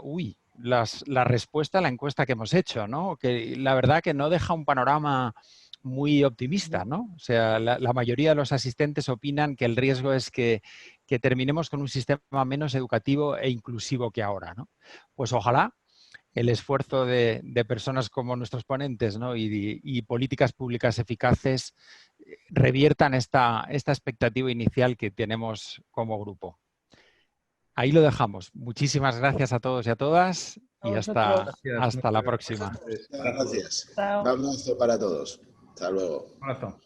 respuesta a la encuesta que hemos hecho, ¿no? Que la verdad que no deja un panorama muy optimista, ¿no? O sea, la mayoría de los asistentes opinan que el riesgo es que terminemos con un sistema menos educativo e inclusivo que ahora, ¿no? Pues ojalá el esfuerzo de personas como nuestros ponentes, ¿no? y políticas públicas eficaces reviertan esta expectativa inicial que tenemos como grupo. Ahí lo dejamos. Muchísimas gracias a todos y a todas y hasta la próxima. Gracias. Un abrazo para todos. Hasta luego. Un abrazo.